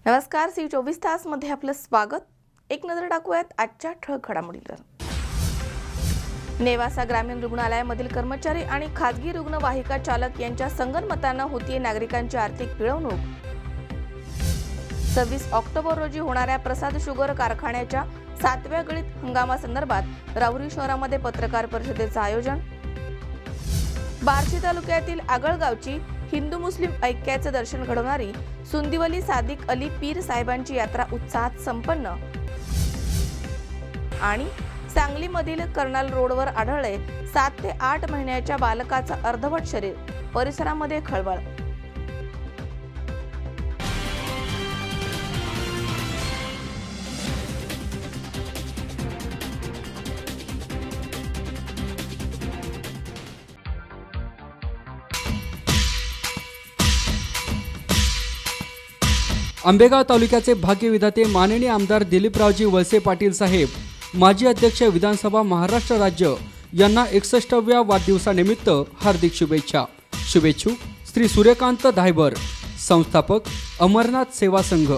नमस्कार, सी 24 तास मध्ये आपलं स्वागत। एक नजर टाकूयात आजच्या ठळक घडामोडींवर। नेवासा ग्रामीण रुग्णालयामधील कर्मचारी आणि खासगी रुग्णवाहिका चालक यांच्या संगनमतानं होतीये नागरिकांची आर्थिक पिळवणूक। 26 ऑक्टोबर रोजी होणाऱ्या प्रसाद शुगर कारखान्याच्या 7व्या गळीत हंगामासंदर्भात राहुरी शहरामध्ये पत्रकार परिषदेचं आयोजन। बार्शी तालुक्यातील आगळगावची हिंदू मुस्लिम ऐक्याचं दर्शन घडवणारी सुंदिवली सादिक अली पीर साहेबांची यात्रा उत्साहात संपन्न। आणि सांगलीमधील कर्नाल रोडवर आढळले 7 ते 8 महिन्याच्या बालकाचं अर्धवट शरीर, परिसरामध्ये खळबळ। आंबेगाव तालुक्याचे भाग्यविधाते माननीय आमदार दिलीपरावजी वळसे पाटील साहेब, माजी अध्यक्ष विधानसभा महाराष्ट्र राज्य यांना 61व्या वाढदिवसानिमित्त हार्दिक शुभेच्छा। शुभेच्छुक श्री सूर्यकांत धायबर, संस्थापक अमरनाथ सेवा संघ।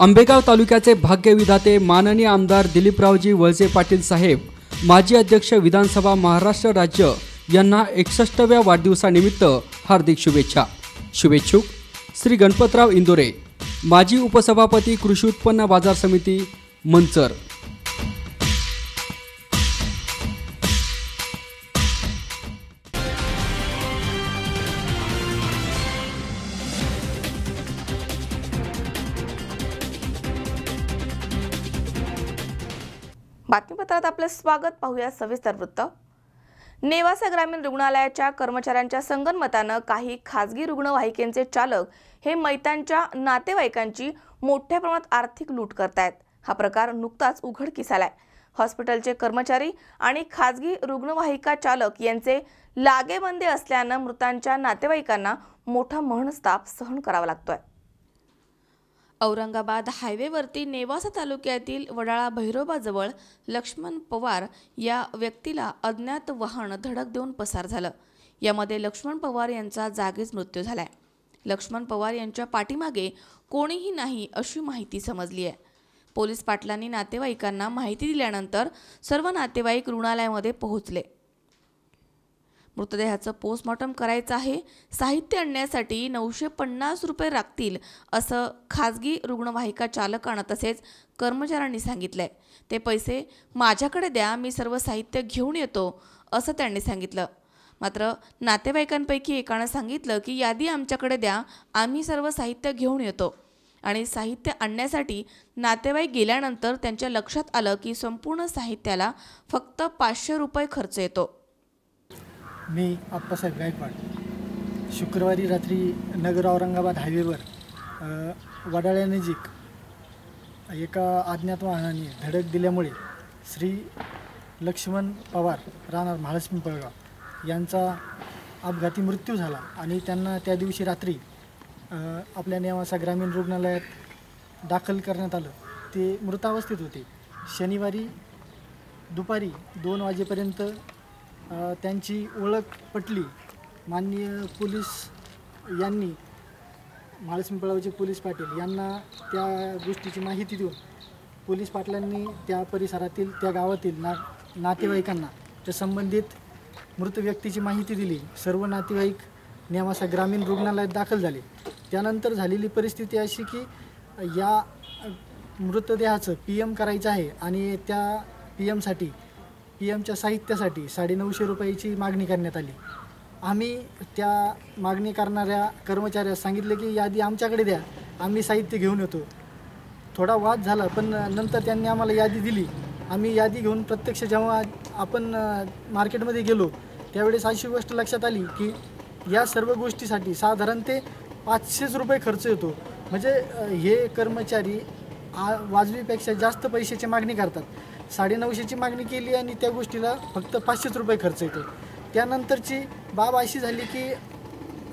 आंबेगाव तालुक्याचे भाग्यविधाते माननीय आमदार दिलीपरावजी वळसे पाटील साहेब, माजी अध्यक्ष विधानसभा महाराष्ट्र राज्य यांना 61व्या वाढदिवसानिमित्त हार्दिक शुभेच्छा। शुभेच्छुक श्री गणपतराव इंदोरे, माजी उपसभापती कृषी उत्पन्न बाजार समिती मंचर। बातमीपत्रात आपलं स्वागत। पाहूया सविस्तर वृत्त। नेवासा ग्रामीण रुग्णालयाच्या कर्मचाऱ्यांच्या संगनमतानं काही खासगी रुग्णवाहिकेचे चालक हे मैतांच्या नातेवाईकांची मोठ्या प्रमाणात आर्थिक लूट करतायत। हा प्रकार नुकताच उघडकीस आलाय। हॉस्पिटलचे कर्मचारी आणि खासगी रुग्णवाहिका चालक यांचे लागेबंदे असल्यानं मृतांच्या नातेवाईकांना मोठा मनस्ताप सहन करावा लागतोय। औरंगाबाद हायवेवरती नेवासा तालुक्यातील वडाळा भैरोबाजवळ लक्ष्मण पवार या व्यक्तीला अज्ञात वाहन धडक देऊन पसार झालं। यामध्ये लक्ष्मण पवार यांचा जागीच मृत्यू झालाय। लक्ष्मण पवार यांच्या पाठीमागे कोणीही नाही अशी माहिती समजली आहे। पोलीस पाटलांनी नातेवाईकांना माहिती दिल्यानंतर सर्व नातेवाईक रुग्णालयामध्ये पोहोचले। मृतदेहाचं पोस्टमॉर्टम करायचं आहे। साहित्य आणण्यासाठी 950 रुपये लागतील असं खासगी रुग्णवाहिका चालकांना तसेच कर्मचाऱ्यांनी सांगितलंय। ते पैसे माझ्याकडे द्या, मी सर्व साहित्य घेऊन येतो असं त्यांनी सांगितलं। मात्र नातेवाईकांपैकी एकानं सांगितलं की यादी आमच्याकडे द्या, आम्ही सर्व साहित्य घेऊन येतो। आणि साहित्य आणण्यासाठी नातेवाईक गेल्यानंतर त्यांच्या लक्षात आलं की संपूर्ण साहित्याला फक्त 500 रुपये खर्च येतो। मी आप्पासाहेब गायकवाड शुक्रवारी रात्री नगर औरंगाबाद हायवेवर वडाळ्यानजीक एका अज्ञात वाहनाने धडक दिल्यामुळे श्री लक्ष्मण पवार राहणार म्हाळस-पिंपळगाव यांचा अपघाती मृत्यू झाला आणि त्यांना त्या दिवशी रात्री आपल्या नेवासा ग्रामीण रुग्णालयात दाखल करण्यात आलं। ते मृतावस्थेत होते। शनिवारी दुपारी 2 वाजेपर्यंत त्यांची ओळख पटली। माननीय पोलीस यांनी म्हाळस-पिंपळगावचे पोलीस पाटील यांना त्या गोष्टीची माहिती देऊन पोलीस पाटलांनी त्या परिसरातील त्या गावातील नातेवाईकांना त्या संबंधित मृत व्यक्तीची माहिती दिली। सर्व नातेवाईक नेवासा ग्रामीण रुग्णालयात दाखल झाले। त्यानंतर झालेली परिस्थिती अशी की या मृतदेहाचं PM करायचं आहे आणि त्या PMच्या साहित्यासाठी 950 रुपयाची मागणी करण्यात आली। आम्ही त्या मागणी करणाऱ्या कर्मचाऱ्यास सांगितले की यादी आमच्याकडे द्या, आम्ही साहित्य घेऊन येतो। थोडा वाद झाला, पण नंतर त्यांनी आम्हाला यादी दिली। आम्ही यादी घेऊन प्रत्यक्ष जेव्हा आपण मार्केटमध्ये गेलो त्यावेळेस अशी गोष्ट लक्षात आली की या सर्व गोष्टीसाठी साधारण ते 500 रुपये खर्च येतो। म्हणजे हे कर्मचारी वाजवीपेक्षा जास्त पैशाची मागणी करतात। 950ची मागणी केली आणि त्या गोष्टीला फक्त 500 रुपये खर्च येतो। त्यानंतरची बाब अशी झाली की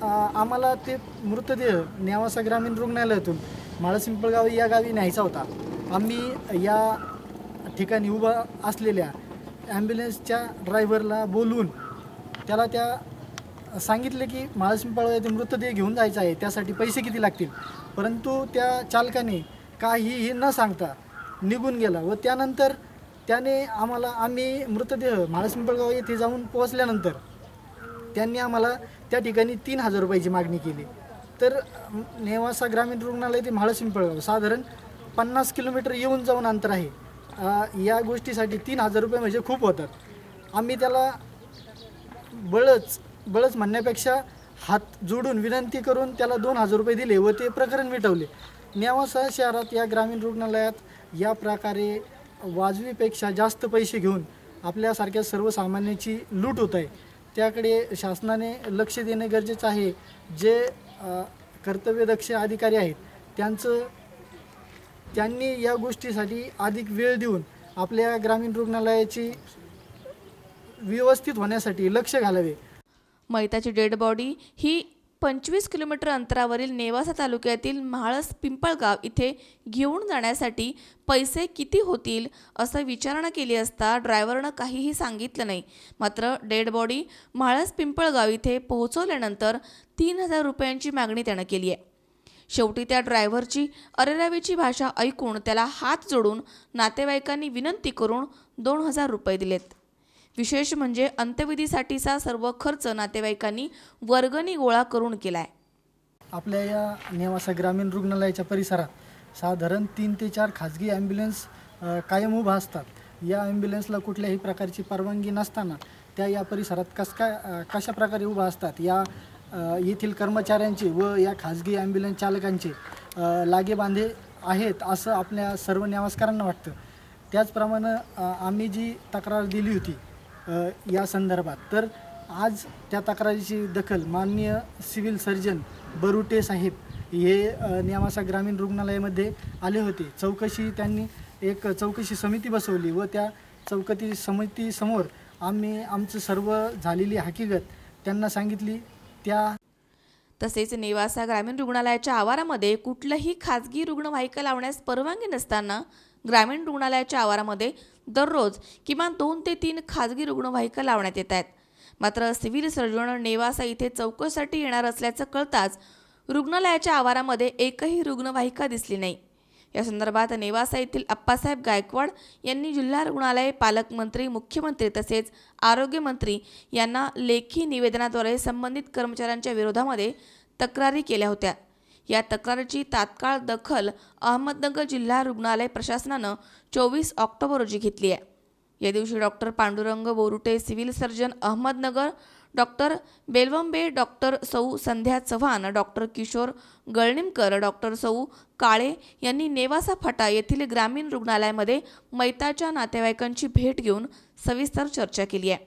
आम्हाला ते मृतदेह नेवासा ग्रामीण रुग्णालयातून म्हाळस-पिंपळगाव या गावी न्यायचा होता। आम्ही या ठिकाणी उभा असलेल्या ॲम्ब्युलन्सच्या ड्रायव्हरला बोलवून त्याला त्या सांगितले की म्हाळसपिंपळगाव येथे मृतदेह घेऊन जायचा आहे, त्यासाठी पैसे किती लागतील. परंतु त्या चालकाने काहीही न सांगता निघून गेला व त्यानंतर त्याने आम्ही मृतदेह म्हाळसपिंपळगाव येथे जाऊन पोहोचल्यानंतर त्यांनी आम्हाला त्या ठिकाणी 3,000 रुपयाची मागणी केली. तर नेवासा ग्रामीण रुग्णालय ते म्हाळसपिंपळगाव साधारण 50 किलोमीटर येऊन जाऊन अंतर आहे. या गोष्टीसाठी 3,000 रुपये म्हणजे खूप होतात. आम्ही त्याला बळच म्हणण्यापेक्षा हात जोडून विनंती करून त्याला 2,000 रुपये दिले व ते प्रकरण मिटवले. नेवासा शहरात या ग्रामीण रुग्णालयात या प्रकारे वाजवीपेक्षा जास्त पैसे घेऊन आपल्यासारख्या सर्वसामान्याची लूट होत आहे. त्याकडे शासनाने लक्ष देणे गरजेचं आहे. जे कर्तव्यदक्ष अधिकारी आहेत त्यांनी या गोष्टीसाठी अधिक वेळ देऊन आपल्या ग्रामीण रुग्णालयाची व्यवस्थित होण्यासाठी लक्ष घालावे. मैताची डेड बॉडी ही 25 किलोमीटर अंतरावरील नेवासा तालुक्यातील म्हाळसपिंपळगाव इथे घेऊन जाण्यासाठी पैसे किती होतील असं विचारणा केली असता ड्रायव्हरनं काहीही सांगितलं नाही. मात्र डेड बॉडी म्हाळसपिंपळगाव इथे पोहोचवल्यानंतर 3,000 रुपयांची मागणी त्यानं केली आहे. शेवटी त्या ड्रायव्हरची अरेरावीची भाषा ऐकून त्याला हात जोडून नातेवाईकांनी विनंती करून 2,000 रुपये दिलेत. विशेष म्हणजे अंत्यविधीसाठीचा सर्व खर्च नातेवाईकांनी वर्गणी गोळा करून केलाय. आपल्या या नेवासा ग्रामीण रुग्णालयाच्या परिसरात साधारण 3 ते 4 खाजगी ॲम्ब्युलन्स कायम उभा असतात. या ॲम्ब्युलन्सला कुठल्याही प्रकारची परवानगी नसताना त्या या परिसरात कशा प्रकारे उभा असतात या येथील कर्मचाऱ्यांचे व या खाजगी ॲम्ब्युलन्स चालकांचे लागेबांधे आहेत असं आपल्या सर्व नेवासकरांना वाटतं. त्याचप्रमाणे आम्ही जी तक्रार दिली होती या संदर्भात, तर आज त्या तक्रारीची दखल माननीय सिव्हिल सर्जन बरुटे साहेब हे नेवासा ग्रामीण रुग्णालयामध्ये आले होते. त्यांनी एक चौकशी समिती बसवली व त्या चौकशी समितीसमोर आम्ही आमचं सर्व झालेली हकीकत त्यांना सांगितली. तसेच नेवासा ग्रामीण रुग्णालयाच्या आवारामध्ये कुठलंही खाजगी रुग्णवाहिका लावण्यास परवानगी नसताना ग्रामीण रुग्णालयाच्या आवारामध्ये दररोज किमान 2 ते 3 खाजगी रुग्णवाहिका लावण्यात येत आहेत. मात्र सिव्हिल सर्जन नेवासा इथे चौकशीसाठी येणार असल्याचं कळताच रुग्णालयाच्या आवारामध्ये एकही रुग्णवाहिका दिसली नाही. या संदर्भात नेवासा येथील अप्पासाहेब गायकवाड यांनी जिल्हा रुग्णालय, पालकमंत्री, मुख्यमंत्री तसेच आरोग्यमंत्री यांना लेखी निवेदनाद्वारे संबंधित कर्मचाऱ्यांच्या विरोधामध्ये तक्रारी केल्या होत्या. या तक्रारीची तात्काळ दखल अहमदनगर जिल्हा रुग्णालय प्रशासनानं 24 ऑक्टोबर रोजी घेतली आहे. या दिवशी doctor Pandurang Borute civil surgeon Ahmednagar, doctor Belvambe, doctor सौ संध्या चव्हाण, डॉक्टर किशोर गळणीमकर, डॉक्टर सौ काळे यांनी नेवासा फाटा येथील ग्रामीण रुग्णालयामध्ये मैताच्या नातेवाईकांची भेट घेऊन सविस्तर चर्चा केली आहे.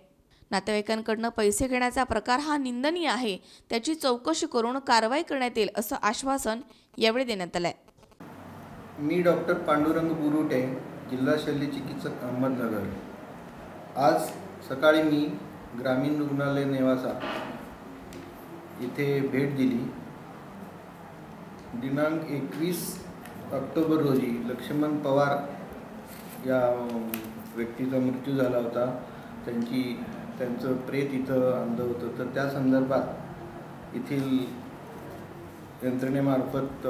नातेवाईकांकडून पैसे घेण्याचा प्रकार हा निंदनीय आहे. त्याची चौकशी करून कारवाई करण्यात येईल असं आश्वासन यावेळी देण्यात आलंय. मी डॉक्टर पांडुरंग बोरुटे, जिल्हा शल्य चिकित्सक अहमदनगर. आज सकाळी मी ग्रामीण रुग्णालय नेवासा इथे भेट दिली. दिनांक 21 ऑक्टोबर रोजी लक्ष्मण पवार या व्यक्तीचा मृत्यू झाला होता. त्यांचं प्रेत इथं आणलं होतं. तर त्या संदर्भात येथील यंत्रणेमार्फत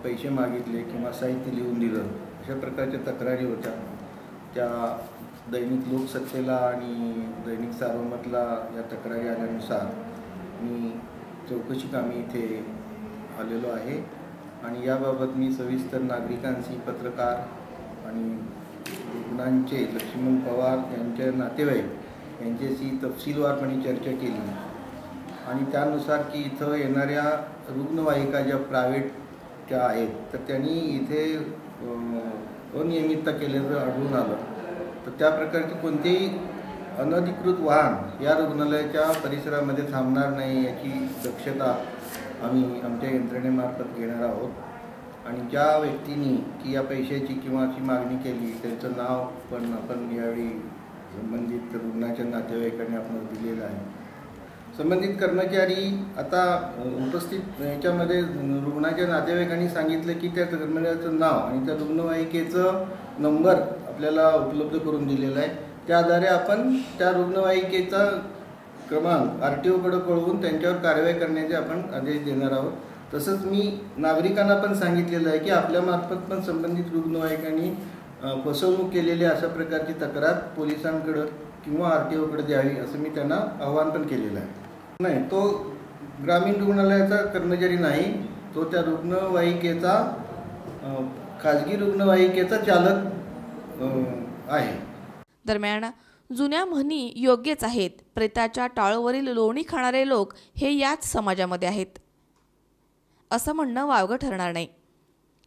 पैसे मागितले किंवा साहित्य लिहून दिलं, अशा प्रकारच्या तक्रारी होत्या. त्या दैनिक लोकसत्तेला आणि दैनिक सार्वमतला या तक्रारी आल्यानुसार मी चौकशी कामी इथे आलेलो आहे आणि याबाबत मी सविस्तर नागरिकांशी, पत्रकार आणि रुग्णांचे लक्ष्मण पवार यांच्या नातेवाईक यांच्याशी तपशीलवारपणे चर्चा केली आणि त्यानुसार की इथं येणाऱ्या रुग्णवाहिका ज्या प्रायव्हेटच्या आहेत तर त्यांनी इथे अनियमितता केल्याचं आढळून आलं. तर त्या प्रकारचे कोणतेही अनधिकृत वाहन या रुग्णालयाच्या परिसरामध्ये थांबणार नाही याची दक्षता आम्ही आमच्या यंत्रणेमार्फत घेणार आहोत. आणि ज्या व्यक्तींनी की या पैशाची किंवा अशी मागणी केली त्यांचं नाव पण आपण यावेळी संबंधित रुग्णाच्या नातेवाईकांनी आपण दिलेलं आहे. संबंधित कर्मचारी आता उपस्थित याच्यामध्ये रुग्णाच्या नातेवाईकांनी सांगितलं की त्या कर्मचाऱ्याचं नाव आणि त्या रुग्णवाहिकेचं नंबर आपल्याला उपलब्ध करून दिलेला आहे. त्या आधारे आपण त्या रुग्णवाहिकेचा क्रमांक RTOकडे कळवून त्यांच्यावर कारवाई करण्याचे आपण आदेश देणार आहोत. तसंच मी नागरिकांना पण सांगितलेलं आहे की आपल्यामार्फत पण संबंधित रुग्णवाहिकांनी फसवणूक केलेली अशा प्रकारची तक्रार पोलिसांकडं किंवा RTOकडे द्यावी असं मी त्यांना आवाहन पण केलेलं आहे. नाही, तो ग्रामीण रुग्णालयाचा कर्मचारी नाही, तो त्या रुग्णवाहिकेचा खाजगी रुग्णवाहिकेचा चालक आहे. दरम्यान जुन्या म्हणी योग्यच आहेत. प्रेताच्या टाळूवरील लोणी खाणारे लोक हे याच समाजामध्ये आहेत असं म्हणणं वावगं ठरणार नाही.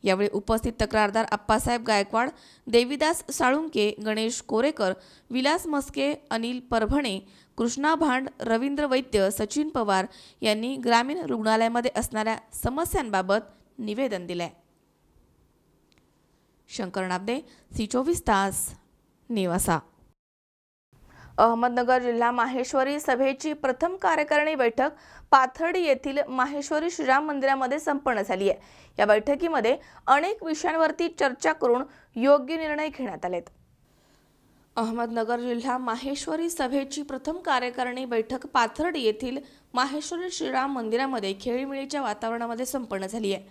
यावेळी उपस्थित तक्रारदार अप्पासाहेब गायकवाड, देवीदास साळुंके, गणेश कोरेकर, विलास मस्के, अनिल परभणे, कृष्णा भांड, रवींद्र वैद्य, सचिन पवार यांनी ग्रामीण रुग्णालयामध्ये असणाऱ्या समस्यांबाबत निवेदन दिले. शंकर नाबदे, C24 तास, नेवासा. अहमदनगर जिल्हा माहेश्वरी सभेची प्रथम कार्यकारिणी बैठक पाथर्डी येथील माहेश्वरी श्रीराम मंदिरामध्ये संपन्न झाली आहे. या बैठकीमध्ये अनेक विषयांवरती चर्चा करून योग्य निर्णय घेण्यात आलेत. अहमदनगर जिल्हा माहेश्वरी सभेची प्रथम कार्यकारिणी बैठक पाथर्डी येथील माहेश्वरी श्रीराम मंदिरामध्ये खेळीमेळीच्या वातावरणामध्ये संपन्न झाली आहे.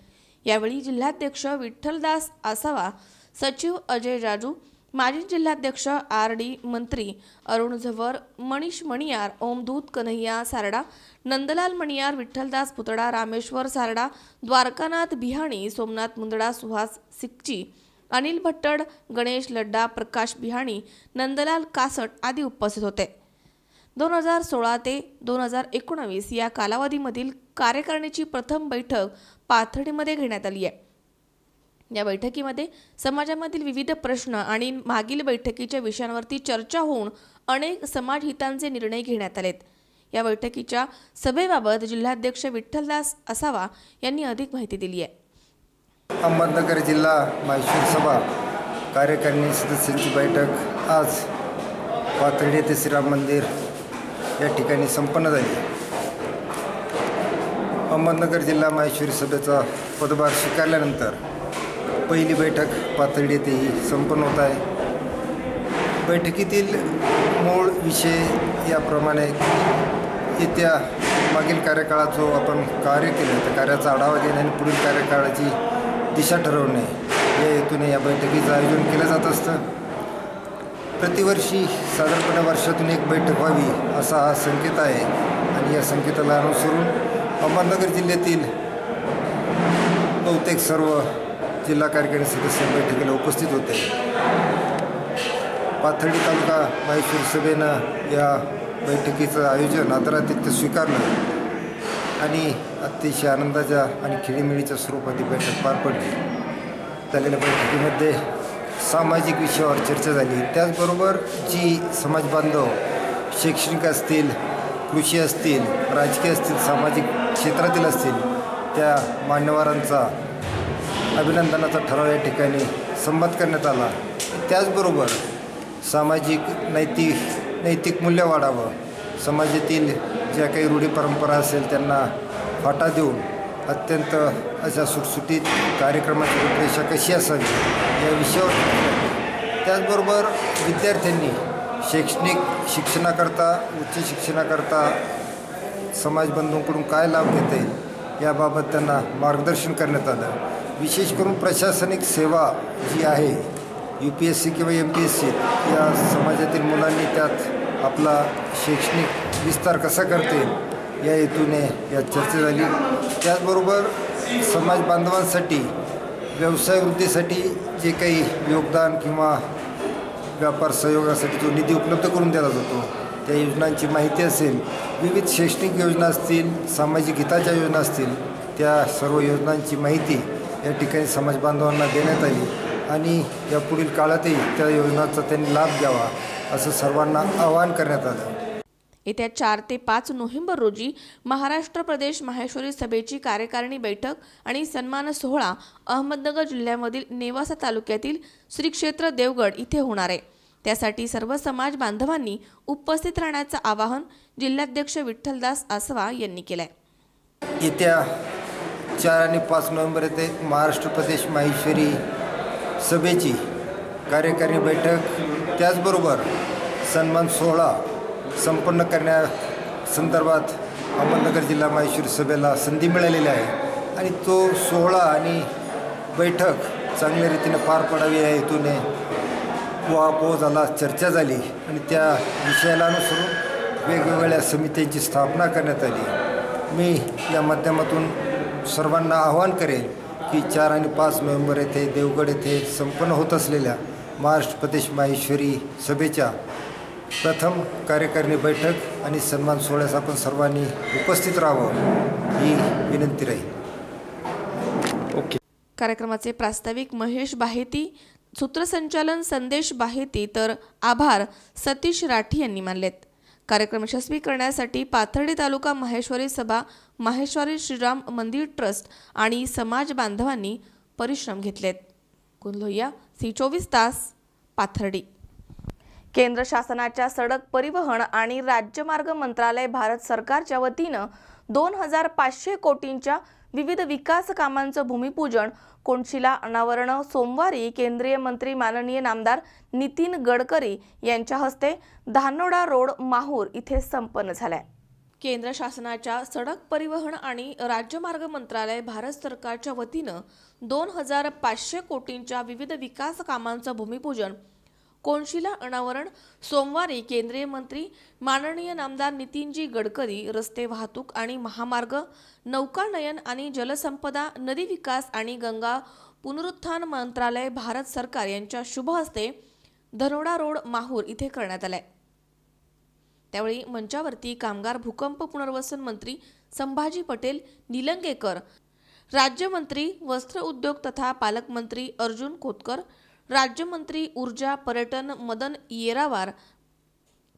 यावेळी जिल्हाध्यक्ष विठ्ठलदास आसावा, सचिव अजय जाजू, माजी जिल्हाध्यक्ष RD, मंत्री अरुण झवर, मनीष मणियार, ओमदूत कन्हैया सारडा, नंदलाल मणियार, विठ्ठलदास पुतळा, रामेश्वर सारडा, द्वारकानाथ बिहाणी, सोमनाथ मुंदडा, सुहास सिक्ची, अनिल भट्टड, गणेश लड्डा, प्रकाश बिहाणी, नंदलाल कासट आदी उपस्थित होते. 2016 ते 2019 या कालावधीमधील कार्यकारिणीची प्रथम बैठक पाथर्डीमध्ये घेण्यात आली आहे. या बैठकीमध्ये समाजामधील विविध प्रश्न आणि मागील बैठकीच्या विषयांवरती चर्चा होऊन अनेक समाजहितांचे निर्णय घेण्यात आलेत. या बैठकीच्या सभेबाबत जिल्हाध्यक्ष विठ्ठलदास आसावा यांनी अधिक माहिती दिली आहे. अहमदनगर जिल्हा माहेश्वरी सभा कार्यकारिणी सदस्यांची बैठक आज पाथर्डी येथे श्रीराम मंदिर या ठिकाणी संपन्न झाली. अहमदनगर जिल्हा माहेश्वरी सभेचा पदभार स्वीकारल्यानंतर पहिली बैठक पाथर्डी येथे ही संपन्न होत आहे. बैठकीतील मूळ विषय याप्रमाणे येत्या मागील कार्यकाळात जो आपण कार्य केलं त्या कार्याचा आढावा घेणे आणि पुढील कार्यकाळाची दिशा ठरवणे या हेतूने या बैठकीचं आयोजन केलं जात असतं. प्रतिवर्षी साधारणपणे वर्षातून एक बैठक व्हावी असा हा संकेत आहे आणि या संकेताला अनुसरून अहमदनगर जिल्ह्यातील बहुतेक सर्व जिल्हा कार्यकारिणी सदस्य बैठकीला उपस्थित होते. पाथर्डी तालुका माहेश्वरी सभेनं या बैठकीचं आयोजन आदरातिथ्य स्वीकारलं आणि अतिशय आनंदाच्या आणि खेळीमेळीच्या स्वरूपात ही बैठक पार पडली. झालेल्या बैठकीमध्ये सामाजिक विषयावर चर्चा झाली. त्याचबरोबर जी समाजबांधव शैक्षणिक असतील, कृषी असतील, राजकीय असतील, सामाजिक क्षेत्रातील असतील त्या मान्यवरांचा अभिनंदनाचा ठराव या ठिकाणी संमत करण्यात आला. त्याचबरोबर सामाजिक नैतिक मूल्य वाढावं, समाजातील ज्या काही रूढी परंपरा असेल त्यांना फाटा देऊन अत्यंत अशा सुटसुटीत कार्यक्रमाची रूपरेषा कशी असावी या विषयावर. त्याचबरोबर विद्यार्थ्यांनी शिक्षणाकरता उच्च शिक्षणाकरता समाजबंधूंकडून काय लाभ घेता येईल याबाबत त्यांना मार्गदर्शन करण्यात आलं. विशेष करून प्रशासनिक सेवा जी आहे UPSC किंवा MPSC या समाजातील मुलांनी त्यात आपला शैक्षणिक विस्तार कसा करता येईल या हेतूने यात चर्चा झाली. त्याचबरोबर समाज बांधवांसाठी व्यवसाय वृद्धीसाठी जे काही योगदान किंवा व्यापार सहयोगासाठी जो निधी उपलब्ध करून दिला जातो त्या योजनांची माहिती असेल, विविध शैक्षणिक योजना असतील, सामाजिक हिताच्या योजना असतील, त्या सर्व योजनांची माहिती या ठिकाणी समाज बांधवांना देण्यात आली आणि या पुढील काळातही त्या योजनांचा त्यांनी लाभ घ्यावा असं सर्वांना आवाहन करण्यात आलं. येत्या 4 ते 5 नोव्हेंबर रोजी महाराष्ट्र प्रदेश माहेश्वरी सभेची कार्यकारिणी बैठक आणि सन्मान सोहळा अहमदनगर जिल्ह्यामधील नेवासा तालुक्यातील श्री क्षेत्र देवगड इथे होणार आहे. त्यासाठी सर्व समाज बांधवांनी उपस्थित राहण्याचं आवाहन जिल्हाध्यक्ष विठ्ठलदास आसवा यांनी केलं आहे. येत्या 4 आणि 5 नोव्हेंबर येथे महाराष्ट्र प्रदेश माहेश्वरी सभेची कार्यकारिणी बैठक, त्याचबरोबर सन्मान सोहळा संपन्न करण्यासंदर्भात अहमदनगर जिल्हा माहेश्वरी सभेला संधी मिळालेली आहे आणि तो सोहळा आणि बैठक चांगल्या रीतीने पार पडावी या हेतूने उहापोह झाला, चर्चा झाली आणि त्या विषयाला अनुसरून वेगवेगळ्या समित्यांची स्थापना करण्यात आली. मी या माध्यमातून सर्वांना आवाहन करेन की 4 आणि 5 नोव्हेंबर येथे देवगड येथे संपन्न होत असलेल्या महाराष्ट्र प्रदेश माहेश्वरी सभेच्या प्रथम कार्यकारिणी बैठक आणि सन्मान सोहळ्यास आपण सर्वांनी उपस्थित राहावं ही विनंती राहील. कार्यक्रमाचे प्रास्ताविक महेश बाहेती, सूत्रसंचालन संदेश बाहेती तर आभार सतीश राठी यांनी मानलेत. कार्यक्रम यशस्वी करण्यासाठी पाथर्डी तालुका माहेश्वरी सभा, माहेश्वरी श्रीराम मंदिर ट्रस्ट आणि समाज बांधवांनी परिश्रम घेतलेत. कुंभलोया C24 तास पाथर्डी. केंद्र शासनाच्या सडक परिवहन आणि राज्यमार्ग मंत्रालय भारत सरकारच्या वतीनं 2500 कोटींच्या विविध विकास कामांचं भूमिपूजन, कोनशिला अनावरण सोमवारी केंद्रीय मंत्री माननीय नामदार नितीन गडकरी यांच्या हस्ते धानोडा रोड माहूर इथे संपन्न झालाय. केंद्र शासनाच्या सडक परिवहन आणि राज्यमार्ग मंत्रालय भारत सरकारच्या वतीनं 2500 कोटींच्या विविध विकास कामांचं भूमिपूजन, कोनशिला अनावरण सोमवारी केंद्रीय मंत्री माननीय नामदार नितीनजी गडकरी, रस्ते वाहतूक आणि महामार्ग, नौकानयन आणि जलसंपदा, नदी विकास आणि गंगा पुनरुत्थान मंत्रालय भारत सरकार यांच्या शुभ हस्ते धनोडा रोड माहूर इथे करण्यात आलाय. त्यावेळी मंचावरती कामगार भूकंप पुनर्वसन मंत्री संभाजी पटेल निलंगेकर, राज्यमंत्री वस्त्र उद्योग तथा पालकमंत्री अर्जुन खोतकर, राज्यमंत्री ऊर्जा पर्यटन मदन येरावार,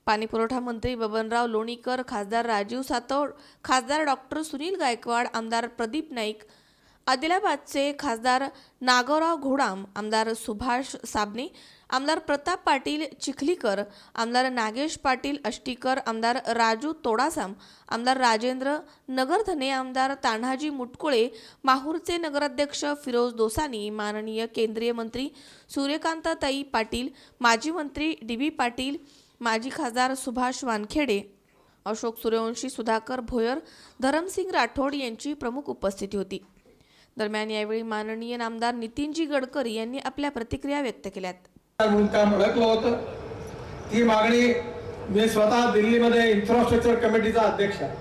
पाणीपुरवठा मंत्री बबनराव लोणीकर, खासदार राजीव सातव, खासदार डॉक्टर सुनील गायकवाड, आमदार प्रदीप नाईक, आदिलाबादचे खासदार नागोराव घोडाम, आमदार सुभाष साबणे, आमदार प्रताप पाटील चिखलीकर, आमदार नागेश पाटील अष्टीकर, आमदार राजू तोडासाम, आमदार राजेंद्र नगरधने, आमदार तान्हाजी मुटकुळे, माहूरचे नगराध्यक्ष फिरोज दोसानी, माननीय केंद्रीय मंत्री सूर्यकांताताई पाटील, माजी मंत्री DB पाटील, माजी खासदार सुभाष वानखेडे, अशोक सूर्यवंशी, सुधाकर भोयर, धरमसिंग राठोड यांची प्रमुख उपस्थिती होती. दरम्यान यावेळी माननीय नामदार नितीनजी गडकरी यांनी आपल्या प्रतिक्रिया व्यक्त केल्यात. म्हणून काम ओळखलं होतं ती मागणी मी स्वतः दिल्लीमध्ये इन्फ्रास्ट्रक्चर कमिटीचा अध्यक्ष आहे.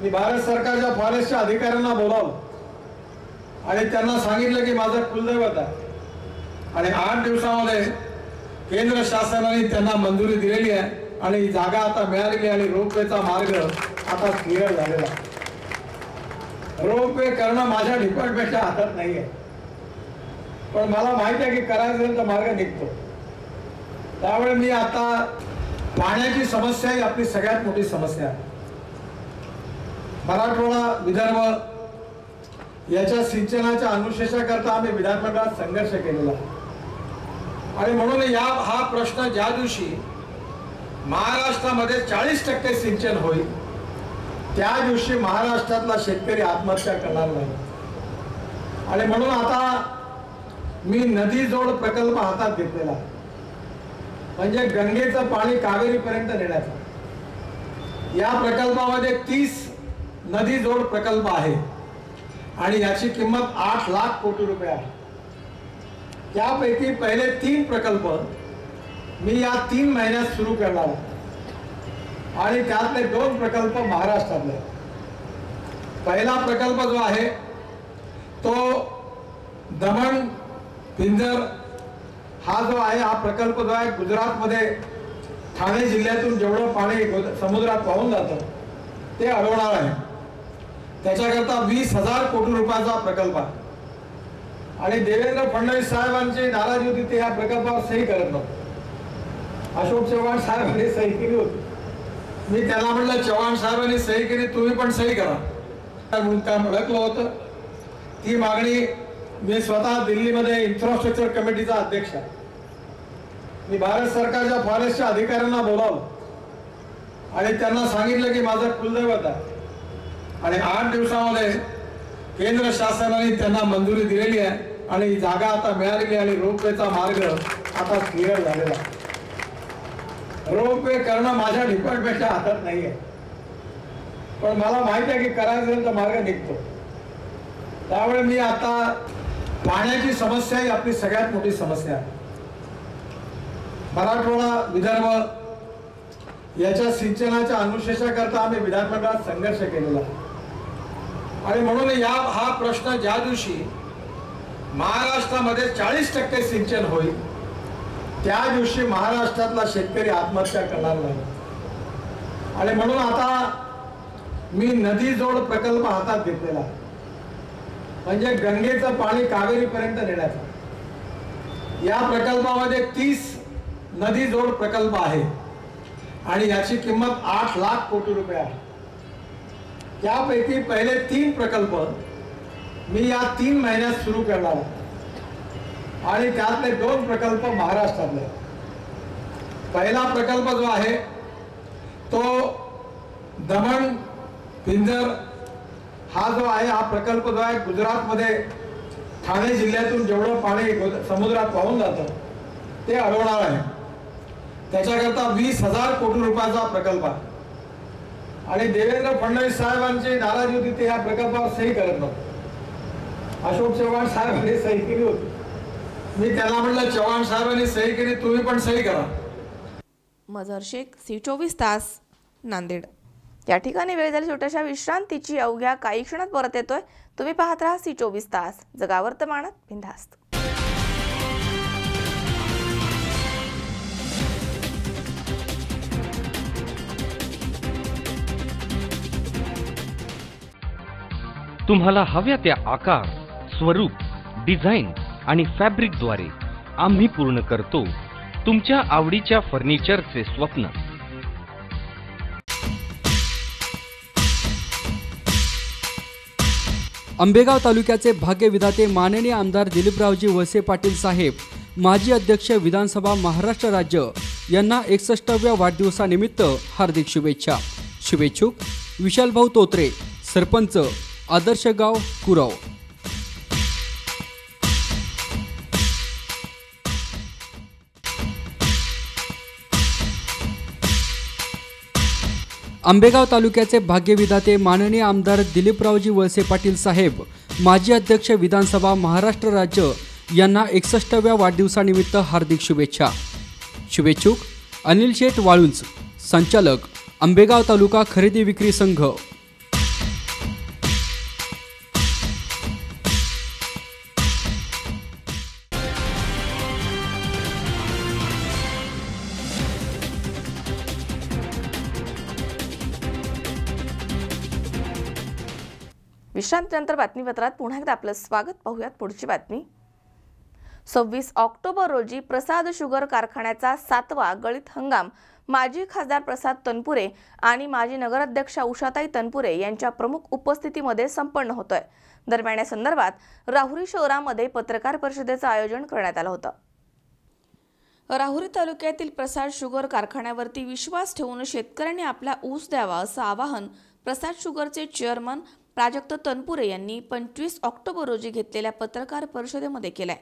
मी भारत सरकारच्या फॉरेस्टच्या अधिकाऱ्यांना बोलावलं आणि त्यांना सांगितलं की माझं कुलदैवत आहे आणि 8 दिवसामध्ये केंद्र शासनाने त्यांना मंजुरी दिलेली आहे आणि ही जागा आता मिळालेली आणि रोपवेचा मार्ग आता क्लिअर झालेला आहे. रोपवे करणं माझ्या डिपार्टमेंटच्या हातात नाही आहे, पण मला माहिती आहे की करायचं तर मार्ग निघतो. त्यामुळे मी आता पाण्याची समस्या ही आपली सगळ्यात मोठी समस्या आहे. मराठवाडा विदर्भ याच्या सिंचनाच्या अनुशेषाकरता आम्ही विधानमंडळात संघर्ष केलेला आणि म्हणून हा प्रश्न ज्या दिवशी महाराष्ट्रामध्ये 40% सिंचन होईल त्या दिवशी महाराष्ट्रातला शेतकरी आत्महत्या करणार नाही. आणि म्हणून आता मी नदी जोड प्रकल्प हातात घेतलेला, म्हणजे गंगेचं पाणी कावेरीपर्यंत नेण्याचा. या प्रकल्पामध्ये 30 नदी जोड प्रकल्प आहे आणि याची किंमत 8 लाख कोटी रुपये आहे. त्यापैकी पहिले 3 प्रकल्प मी या 3 महिन्यात सुरू करणार आणि त्यातले 2 प्रकल्प महाराष्ट्रातले. पहिला प्रकल्प जो आहे तो दमण पिंजर हा जो आहे, हा प्रकल्प जो आहे गुजरातमध्ये ठाणे जिल्ह्यातून जेवढं पाणी समुद्रात वाहून जातं ते अडवणार आहे. त्याच्याकरता 20,000 कोटी रुपयाचा प्रकल्प आहे आणि देवेंद्र फडणवीस साहेबांची नाराजी होती, ते या प्रकल्पावर सही करत नव्हते. अशोक चव्हाण साहेबांनी सही केली होती. मी त्यांना म्हटलं चव्हाण साहेबांनी सही केली, तुम्ही पण सही करा. म्हणून काम ओळखलं होतं ती मागणी मी स्वतः दिल्लीमध्ये इन्फ्रास्ट्रक्चर कमिटीचा अध्यक्ष आहे. मी भारत सरकारच्या फॉरेस्टच्या अधिकाऱ्यांना बोलावलं आणि त्यांना सांगितलं की माझं कुलदैवत आहे आणि 8 दिवसामध्ये केंद्र शासनाने त्यांना मंजुरी दिलेली आहे आणि ही जागा आता मिळालेली आणि रोपवेचा मार्ग आता क्लिअर झालेला आहे. रोपवे करणं माझ्या डिपार्टमेंटच्या हातात नाही आहे, पण मला माहिती आहे की करायचं तर मार्ग निघतो. त्यामुळे मी आता पाण्याची समस्या ही आपली सगळ्यात मोठी समस्या आहे. मराठवाडा विदर्भ याच्या सिंचनाच्या अनुशेषाकरता आम्ही विधानमंडळात संघर्ष केलेला आणि म्हणून हा प्रश्न ज्या दिवशी महाराष्ट्रामध्ये 40% सिंचन होईल त्या दिवशी महाराष्ट्रातला शेतकरी आत्महत्या करणार नाही. आणि म्हणून आता मी नदी जोड प्रकल्प हातात घेतलेला, म्हणजे गंगेचं पाणी कावेरीपर्यंत नेण्याचा. या प्रकल्पामध्ये 30 नदी जोड प्रकल्प आहे आणि याची किंमत 8 लाख कोटी रुपये आहे. त्यापैकी पहिले 3 प्रकल्प मी या 3 महिन्यात सुरू करणार आणि त्यातले 2 प्रकल्प महाराष्ट्रातले. पहिला प्रकल्प जो आहे तो दमण पिंजर हा जो आहे, हा प्रकल्प जो आहे गुजरातमध्ये ठाणे जिल्ह्यातून जेवढं पाणी समुद्रात वाहून जातं ते अडवणार आहे. त्याच्याकरता 20,000 कोटी रुपयाचा प्रकल्प आहे आणि देवेंद्र फडणवीस साहेबांची नाराजी होती, ते या प्रकल्पावर सही करत नव्हते. अशोक चव्हाण साहेबांनी सही केली होती. मी त्याला म्हटलं, चव्हाण साहेबांनी सही केली, तुम्ही पण सही करा. मजहर शेख, C24 तास, नांदेड. या ठिकाणी वेळ झाली छोट्याशा विश्रांतीची. अवघ्या काही क्षणात परत येतोय. तुम्ही पाहत राहा C24 तास, जगा वर्तमानात बिनधास्त. तुम्हाला हव्या त्या आकार, स्वरूप, डिझाईन आणि फॅब्रिकद्वारे आम्ही पूर्ण करतो तुमच्या आवडीच्या फर्निचरचे स्वप्न. आंबेगाव तालुक्याचे भाग्यविधाते माननीय आमदार दिलीपरावजी वळसे पाटील साहेब, माजी अध्यक्ष विधानसभा महाराष्ट्र राज्य यांना 61व्या वाढदिवसानिमित्त हार्दिक शुभेच्छा. शुभेच्छुक विशालभाऊ तोत्रे, सरपंच, आदर्श गाव, कुराव. आंबेगाव तालुक्याचे भाग्यविधाते माननीय आमदार दिलीपरावजी वळसे पाटील साहेब, माजी अध्यक्ष विधानसभा महाराष्ट्र राज्य यांना 61व्या वाढदिवसानिमित्त हार्दिक शुभेच्छा. शुभेच्छुक अनिल शेठ वाळुंज, संचालक, आंबेगाव तालुका खरेदी विक्री संघ. विश्रांतीनंतर बातमीपत्रात पुन्हा एकदा आपलं स्वागत. पाहूयात पुढची बातमी. 26 ऑक्टोबर रोजी प्रसाद शुगर कारखान्याचा 7वा गळीत हंगाम माजी खासदार प्रसाद तनपुरे आणि माजी नगराध्यक्षा उषाताई तनपुरे यांच्या प्रमुख उपस्थितीमध्ये संपन्न होतोय. दरम्यान या संदर्भात राहुरी शहरामध्ये पत्रकार परिषदेचं आयोजन करण्यात आलं होतं. राहुरी तालुक्यातील प्रसाद शुगर कारखान्यावरती विश्वास ठेवून शेतकऱ्यांनी आपला ऊस द्यावा असं आवाहन प्रसाद शुगरचे चेअरमन प्राजक्त तनपुरे यांनी 25 ऑक्टोबर रोजी घेतलेल्या पत्रकार परिषदेमध्ये केलाय.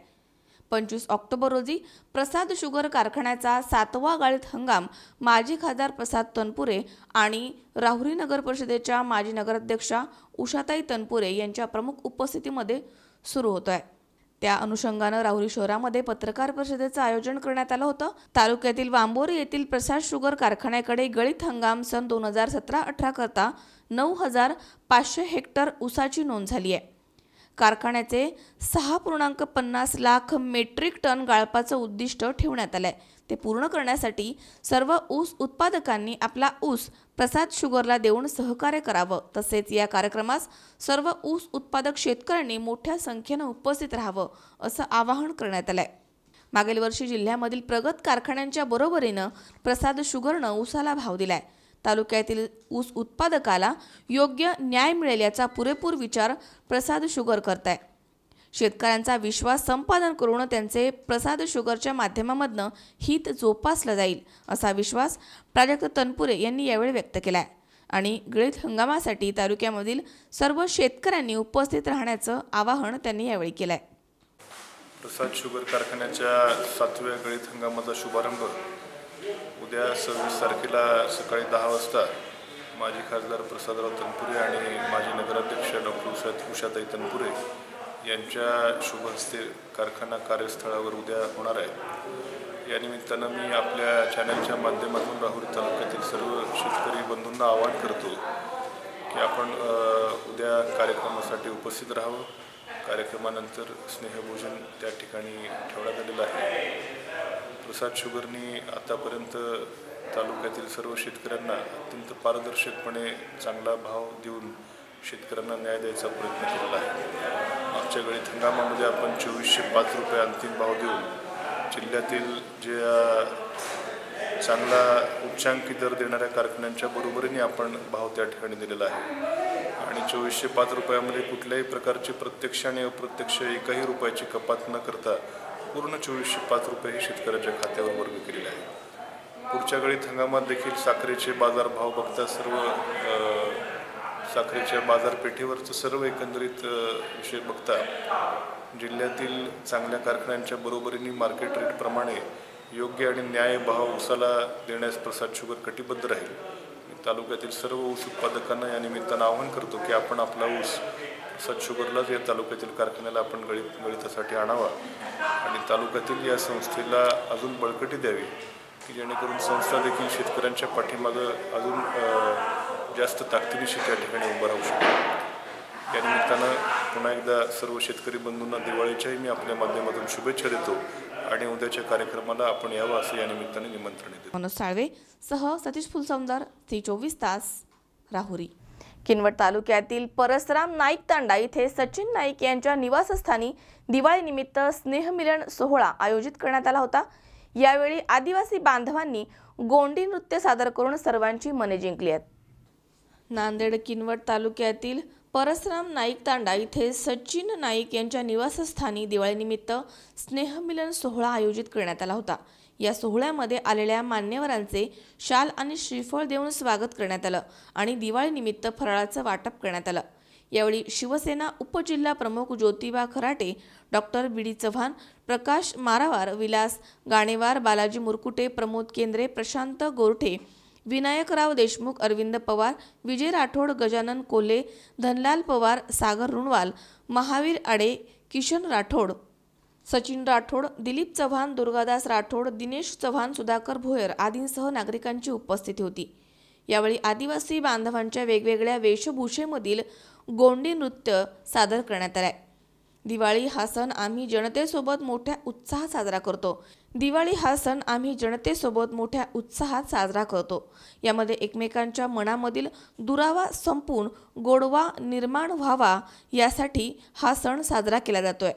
25 ऑक्टोबर रोजी प्रसाद शुगर कारखान्याचा 7वा गाळीत हंगाम माजी खासदार प्रसाद तनपुरे आणि राहुरी नगर परिषदेच्या माजी नगराध्यक्षा उषाताई तनपुरे यांच्या प्रमुख उपस्थितीमध्ये सुरू होतोय. त्या अनुषंगानं राहुरी शहरामध्ये पत्रकार परिषदेचं आयोजन करण्यात आलं होतं. तालुक्यातील वांबोरी येथील प्रसाद शुगर कारखान्याकडे गळीत हंगाम सन 2017-18 करता 9,500 हेक्टर ऊसाची नोंद झाली आहे. कारखान्याचे 6.50 लाख मेट्रिक टन गाळपाचं उद्दिष्ट ठेवण्यात आलंय. ते पूर्ण करण्यासाठी सर्व ऊस उत्पादकांनी आपला ऊस प्रसाद शुगरला देऊन सहकार्य करावं. तसेच या कार्यक्रमास सर्व ऊस उत्पादक शेतकऱ्यांनी मोठ्या संख्येनं उपस्थित राहावं असं आवाहन करण्यात आलंय. मागील वर्षी जिल्ह्यामधील प्रगत कारखान्यांच्या बरोबरीनं प्रसाद शुगरनं ऊसाला भाव दिलाय. तालुक्यातील ऊस उत्पादकाला योग्य न्याय मिळेल याचा पुरेपूर विचार प्रसाद शुगर करताय. शेतकऱ्यांचा विश्वास संपादन करून त्यांचे प्रसाद शुगरच्या माध्यमामधनं हित जोपासलं जाईल असा विश्वास प्राजक्त तनपुरे यांनी यावेळी व्यक्त केलाय. आणि गळीत हंगामासाठी तालुक्यामधील सर्व शेतकऱ्यांनी उपस्थित राहण्याचं आवाहन त्यांनी यावेळी केलंय. प्रसाद शुगर कारखान्याच्या 7व्या गळीत हंगामाचा शुभारंभ उद्या 26 तारखेला सकाळी 10 वाजता माजी खासदार प्रसादराव तनपुरे आणि माजी नगराध्यक्ष डॉक्टर उषाताई तनपुरे यांच्या शुभ हस्ते कारखाना कार्यस्थळावर उद्या होणार आहे। या निमित्तानं मी आपल्या चॅनलच्या माध्यमातून राहुरी तालुक्यातील सर्व शेतकरी बंधूंना आवाहन करतो की आपण उद्या कार्यक्रमासाठी उपस्थित राहावं। कार्यक्रमानंतर स्नेहभोजन त्या ठिकाणी ठेवण्यात आलेलं आहे। प्रसाद शुगरनी आतापर्यंत तालुक्यातील सर्व शेतकऱ्यांना अत्यंत पारदर्शकपणे चांगला भाव देऊन शेतकऱ्यांना न्याय द्यायचा प्रयत्न केलेला आहे। मागच्या गळीत हंगामामध्ये आपण 2405 रुपये अंतिम भाव देऊन जिल्ह्यातील जे चांगला उच्चांकी दर देणाऱ्या कारखान्यांच्या बरोबरीने आपण भाव त्या ठिकाणी दिलेला आहे आणि 2405 रुपयामध्ये कुठल्याही प्रकारची प्रत्यक्ष आणि अप्रत्यक्ष एकही रुपयाची कपात न करता पूर्ण 2405 रुपये हे शेतकऱ्याच्या खात्यावर वर्ग केलेले आहे। पुढच्या गळीत हंगामात देखील साखरेचे बाजारभाव बघता सर्व साखरेच्या बाजारपेठेवरचं सर्व एकंदरीत विषय बघता जिल्ह्यातील चांगल्या कारखान्यांच्या बरोबरीने मार्केट रेटप्रमाणे योग्य आणि न्याय भाव ऊसाला देण्यास प्रसाद शुगर कटिबद्ध राहील। तालुक्यातील सर्व ऊस उत्पादकांना या निमित्तानं आवाहन करतो की आपण आपला ऊस प्रसाद शुगरलाच या तालुक्यातील कारखान्याला आपण गळितासाठी आणावा आणि तालुक्यातील या संस्थेला अजून बळकटी द्यावी की जेणेकरून संस्था देखील शेतकऱ्यांच्या पाठीमागं अजून जास्त ताकदीनिशी त्या ठिकाणी उभं राहू शकेल। या निमित्तानं पुन्हा एकदा सर्व शेतकरी बंधूंना दिवाळीच्याही मी आपल्या माध्यमातून शुभेच्छा देतो आणि उद्याच्या कार्यक्रमाला आपण यावं असं या निमित्ताने निमंत्रण देतो। मनोज साळवे सह सतीश फुलसौंदर, C24 तास, राहुरी। किनवट तालुक्यातील परसराम नाईक तांडा इथे सचिन नाईक यांच्या निवासस्थानी दिवाळीनिमित्त स्नेहमिलन सोहळा आयोजित करण्यात आला होता। यावेळी आदिवासी बांधवांनी गोंडी नृत्य सादर करून सर्वांची मने जिंकली आहेत। नांदेड किनवट तालुक्यातील परसराम नाईक तांडा इथे सचिन नाईक यांच्या निवासस्थानी दिवाळीनिमित्त स्नेहमिलन सोहळा आयोजित करण्यात आला होता। या सोहळ्यामध्ये आलेल्या मान्यवरांचे शाल आणि श्रीफळ देऊन स्वागत करण्यात आलं आणि दिवाळीनिमित्त फराळाचं वाटप करण्यात आलं। यावेळी शिवसेना उपजिल्हा प्रमुख ज्योतिबा खराटे, डॉक्टर बी.डी. चव्हाण, प्रकाश मारावार, विलास गाणेवार, बालाजी मुरकुटे, प्रमोद केंद्रे, प्रशांत गोरठे, विनायकराव देशमुख, अरविंद पवार, विजय राठोड, गजानन कोल्हे, धनलाल पवार, सागर रुणवाल, महावीर आडे, किशन राठोड, सचिन राठोड, दिलीप चव्हाण, दुर्गादास राठोड, दिनेश चव्हाण, सुधाकर भोयर आदींसह नागरिकांची उपस्थिती होती। यावेळी आदिवासी बांधवांच्या वेगवेगळ्या वेशभूषेमधील गोंडी नृत्य सादर करण्यात आले। दिवाळी हा सण आम्ही जनतेसोबत मोठ्या उत्साहात साजरा करतो। दिवाळी हा सण आम्ही जनतेसोबत मोठ्या उत्साहात साजरा करतो। यामध्ये एकमेकांच्या मनामधील दुरावा संपून गोडवा निर्माण व्हावा यासाठी हा सण साजरा केला जातोय।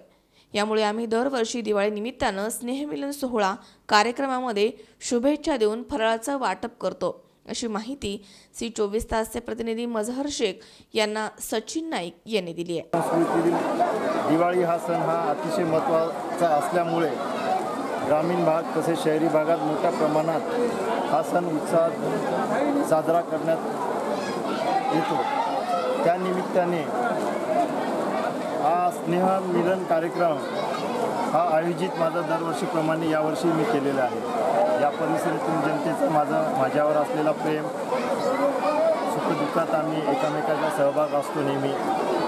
यामुळे आम्ही दरवर्षी दिवाळी निमित्तानं स्नेहमिलन सोहळा कार्यक्रमामध्ये शुभेच्छा देऊन फराळाचं वाटप करतो, अशी माहिती C24 तासचे प्रतिनिधी मजहर शेख यांना सचिन नाईक यांनी दिली आहे। संस्कृतीतील दिवाळी हा सण हा अतिशय महत्त्वाचा असल्यामुळे ग्रामीण भाग तसेच शहरी भागात मोठ्या प्रमाणात हा सण उत्साहात साजरा करण्यात येतो। त्यानिमित्ताने हा स्नेहमिलन कार्यक्रम हा आयोजित माझा दरवर्षीप्रमाणे यावर्षी मी केलेला आहे। या परिसरातील जनतेचं माझ्यावर असलेला प्रेम, सुखदुःखात आम्ही एकमेकांचा सहभाग असतो नेहमी।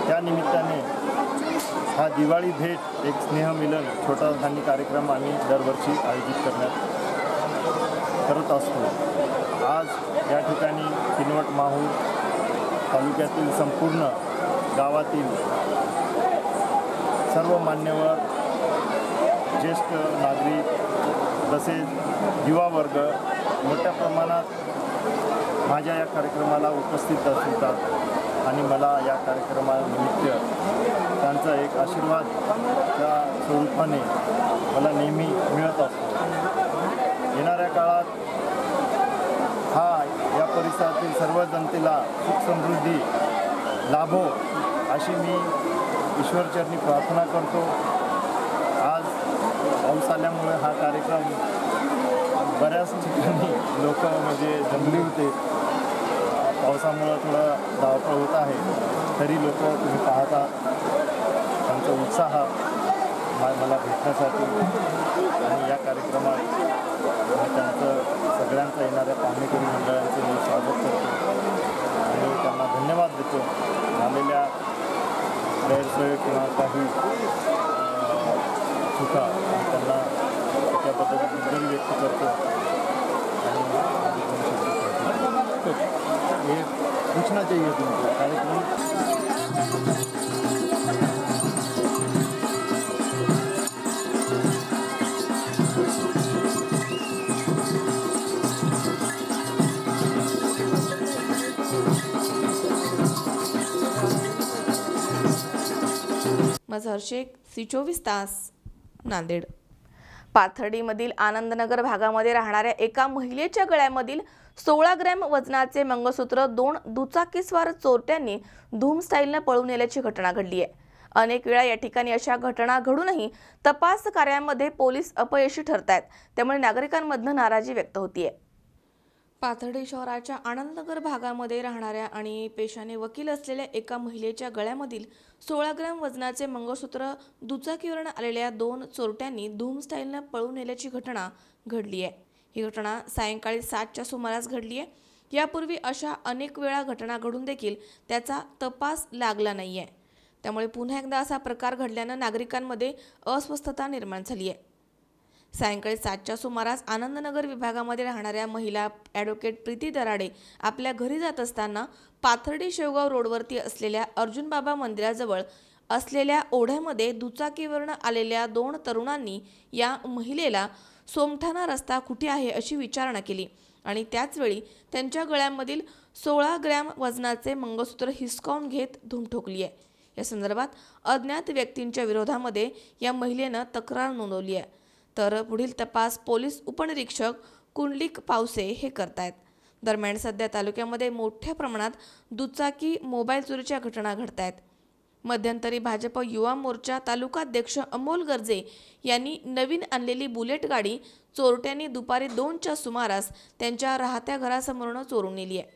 त्या निमित्ताने हा दिवाळी भेट एक स्नेहमिलन छोटा धान्य कार्यक्रम आम्ही दरवर्षी आयोजित करत असतो। आज या ठिकाणी किनवट माहूर तालुक्यातील संपूर्ण गावातील सर्व मान्यवर, ज्येष्ठ नागरिक तसेच युवा वर्ग मोठ्या प्रमाणात माझ्या या कार्यक्रमाला उपस्थित असतात आणि मला या कार्यक्रमानिमित्त त्यांचा एक आशीर्वाद त्या स्वरूपाने मला नेहमी मिळत असतो। येणाऱ्या काळात हा या परिसरातील सर्व जनतेला सुख समृद्धी लाभो अशी मी ईश्वरचरणी प्रार्थना करतो। आज पाऊस आल्यामुळे हा कार्यक्रम बऱ्याच ठिकाणी लोक जमली होते। पावसामुळं थोडं धावपळ होत आहे, तरी लोक तुम्ही पाहता त्यांचा उत्साह मला भेटण्यासाठी आणि या कार्यक्रमात त्यांचं सगळ्यांचा येणाऱ्या पाहणेकरी मंडळांचे मी स्वागत करतो आणि त्यांना धन्यवाद देतो. झालेल्या गैरसोय किंवा काही चुका त्यांना त्याबद्दल दिलगिरी व्यक्त करतो आणि ये पूछना चाहिए तुमको कार्यक्रम. मझहर शेख, C24 तास, नांदेड. पाथर्डीमधील आनंदनगर भागामध्ये राहणाऱ्या एका महिलेच्या गळ्यामधील 16 ग्रॅम वजनाचे मंगळसूत्र 2 दुचाकीस्वार चोरट्यांनी धूम स्टाईलने पळून नेल्याची घटना घडली आहे. अनेक वेळा या ठिकाणी अशा घटना घडूनही तपास कार्यामध्ये पोलीस अपयशी ठरतायत, त्यामुळे नागरिकांमधून नाराजी व्यक्त होतीये. पाथर्डी शहराच्या आनंदनगर भागामध्ये राहणाऱ्या आणि पेशाने वकील असलेल्या एका महिलेच्या गळ्यामधील 16 ग्रॅम वजनाचे मंगळसूत्र दुचाकीवरून आलेल्या 2 चोरट्यांनी धूम स्टाईलने पळून नेल्याची घटना घडली आहे. ही घटना सायंकाळी 7च्या सुमारास घडली आहे. यापूर्वी अशा अनेक वेळा घटना घडून देखील त्याचा तपास लागला नाहीये. त्यामुळे पुन्हा एकदा असा प्रकार घडल्यानं नागरिकांमध्ये अस्वस्थता निर्माण झाली आहे. सायंकाळी 7च्या सुमारास आनंदनगर विभागामध्ये राहणाऱ्या महिला ॲडव्होकेट प्रीती दराडे आपल्या घरी जात असताना पाथर्डी शेवगाव रोडवरती असलेल्या अर्जुन बाबा मंदिराजवळ असलेल्या ओढ्यामध्ये दुचाकीवरून आलेल्या 2 तरुणांनी या महिलेला सोमठाणा रस्ता कुठे आहे अशी विचारणा केली आणि त्याचवेळी त्यांच्या गळ्यामधील 16 ग्रॅम वजनाचे मंगळसूत्र हिसकावून घेत धूम ठोकली आहे. या संदर्भात अज्ञात व्यक्तींच्या विरोधामध्ये या महिलेनं तक्रार नोंदवली आहे. तर पुढील तपास पोलीस उपनिरीक्षक कुंडलिक पावसे हे करतायत. दरम्यान सध्या तालुक्यामध्ये मोठ्या प्रमाणात दुचाकी मोबाईल चोरीच्या घटना घडत आहेत. मध्यंतरी भाजप युवा मोर्चा तालुकाध्यक्ष अमोल गर्जे यांनी नवीन आणलेली बुलेट गाडी चोरट्यांनी दुपारी 2च्या सुमारास त्यांच्या राहत्या घरासमोरून चोरून नेली आहे.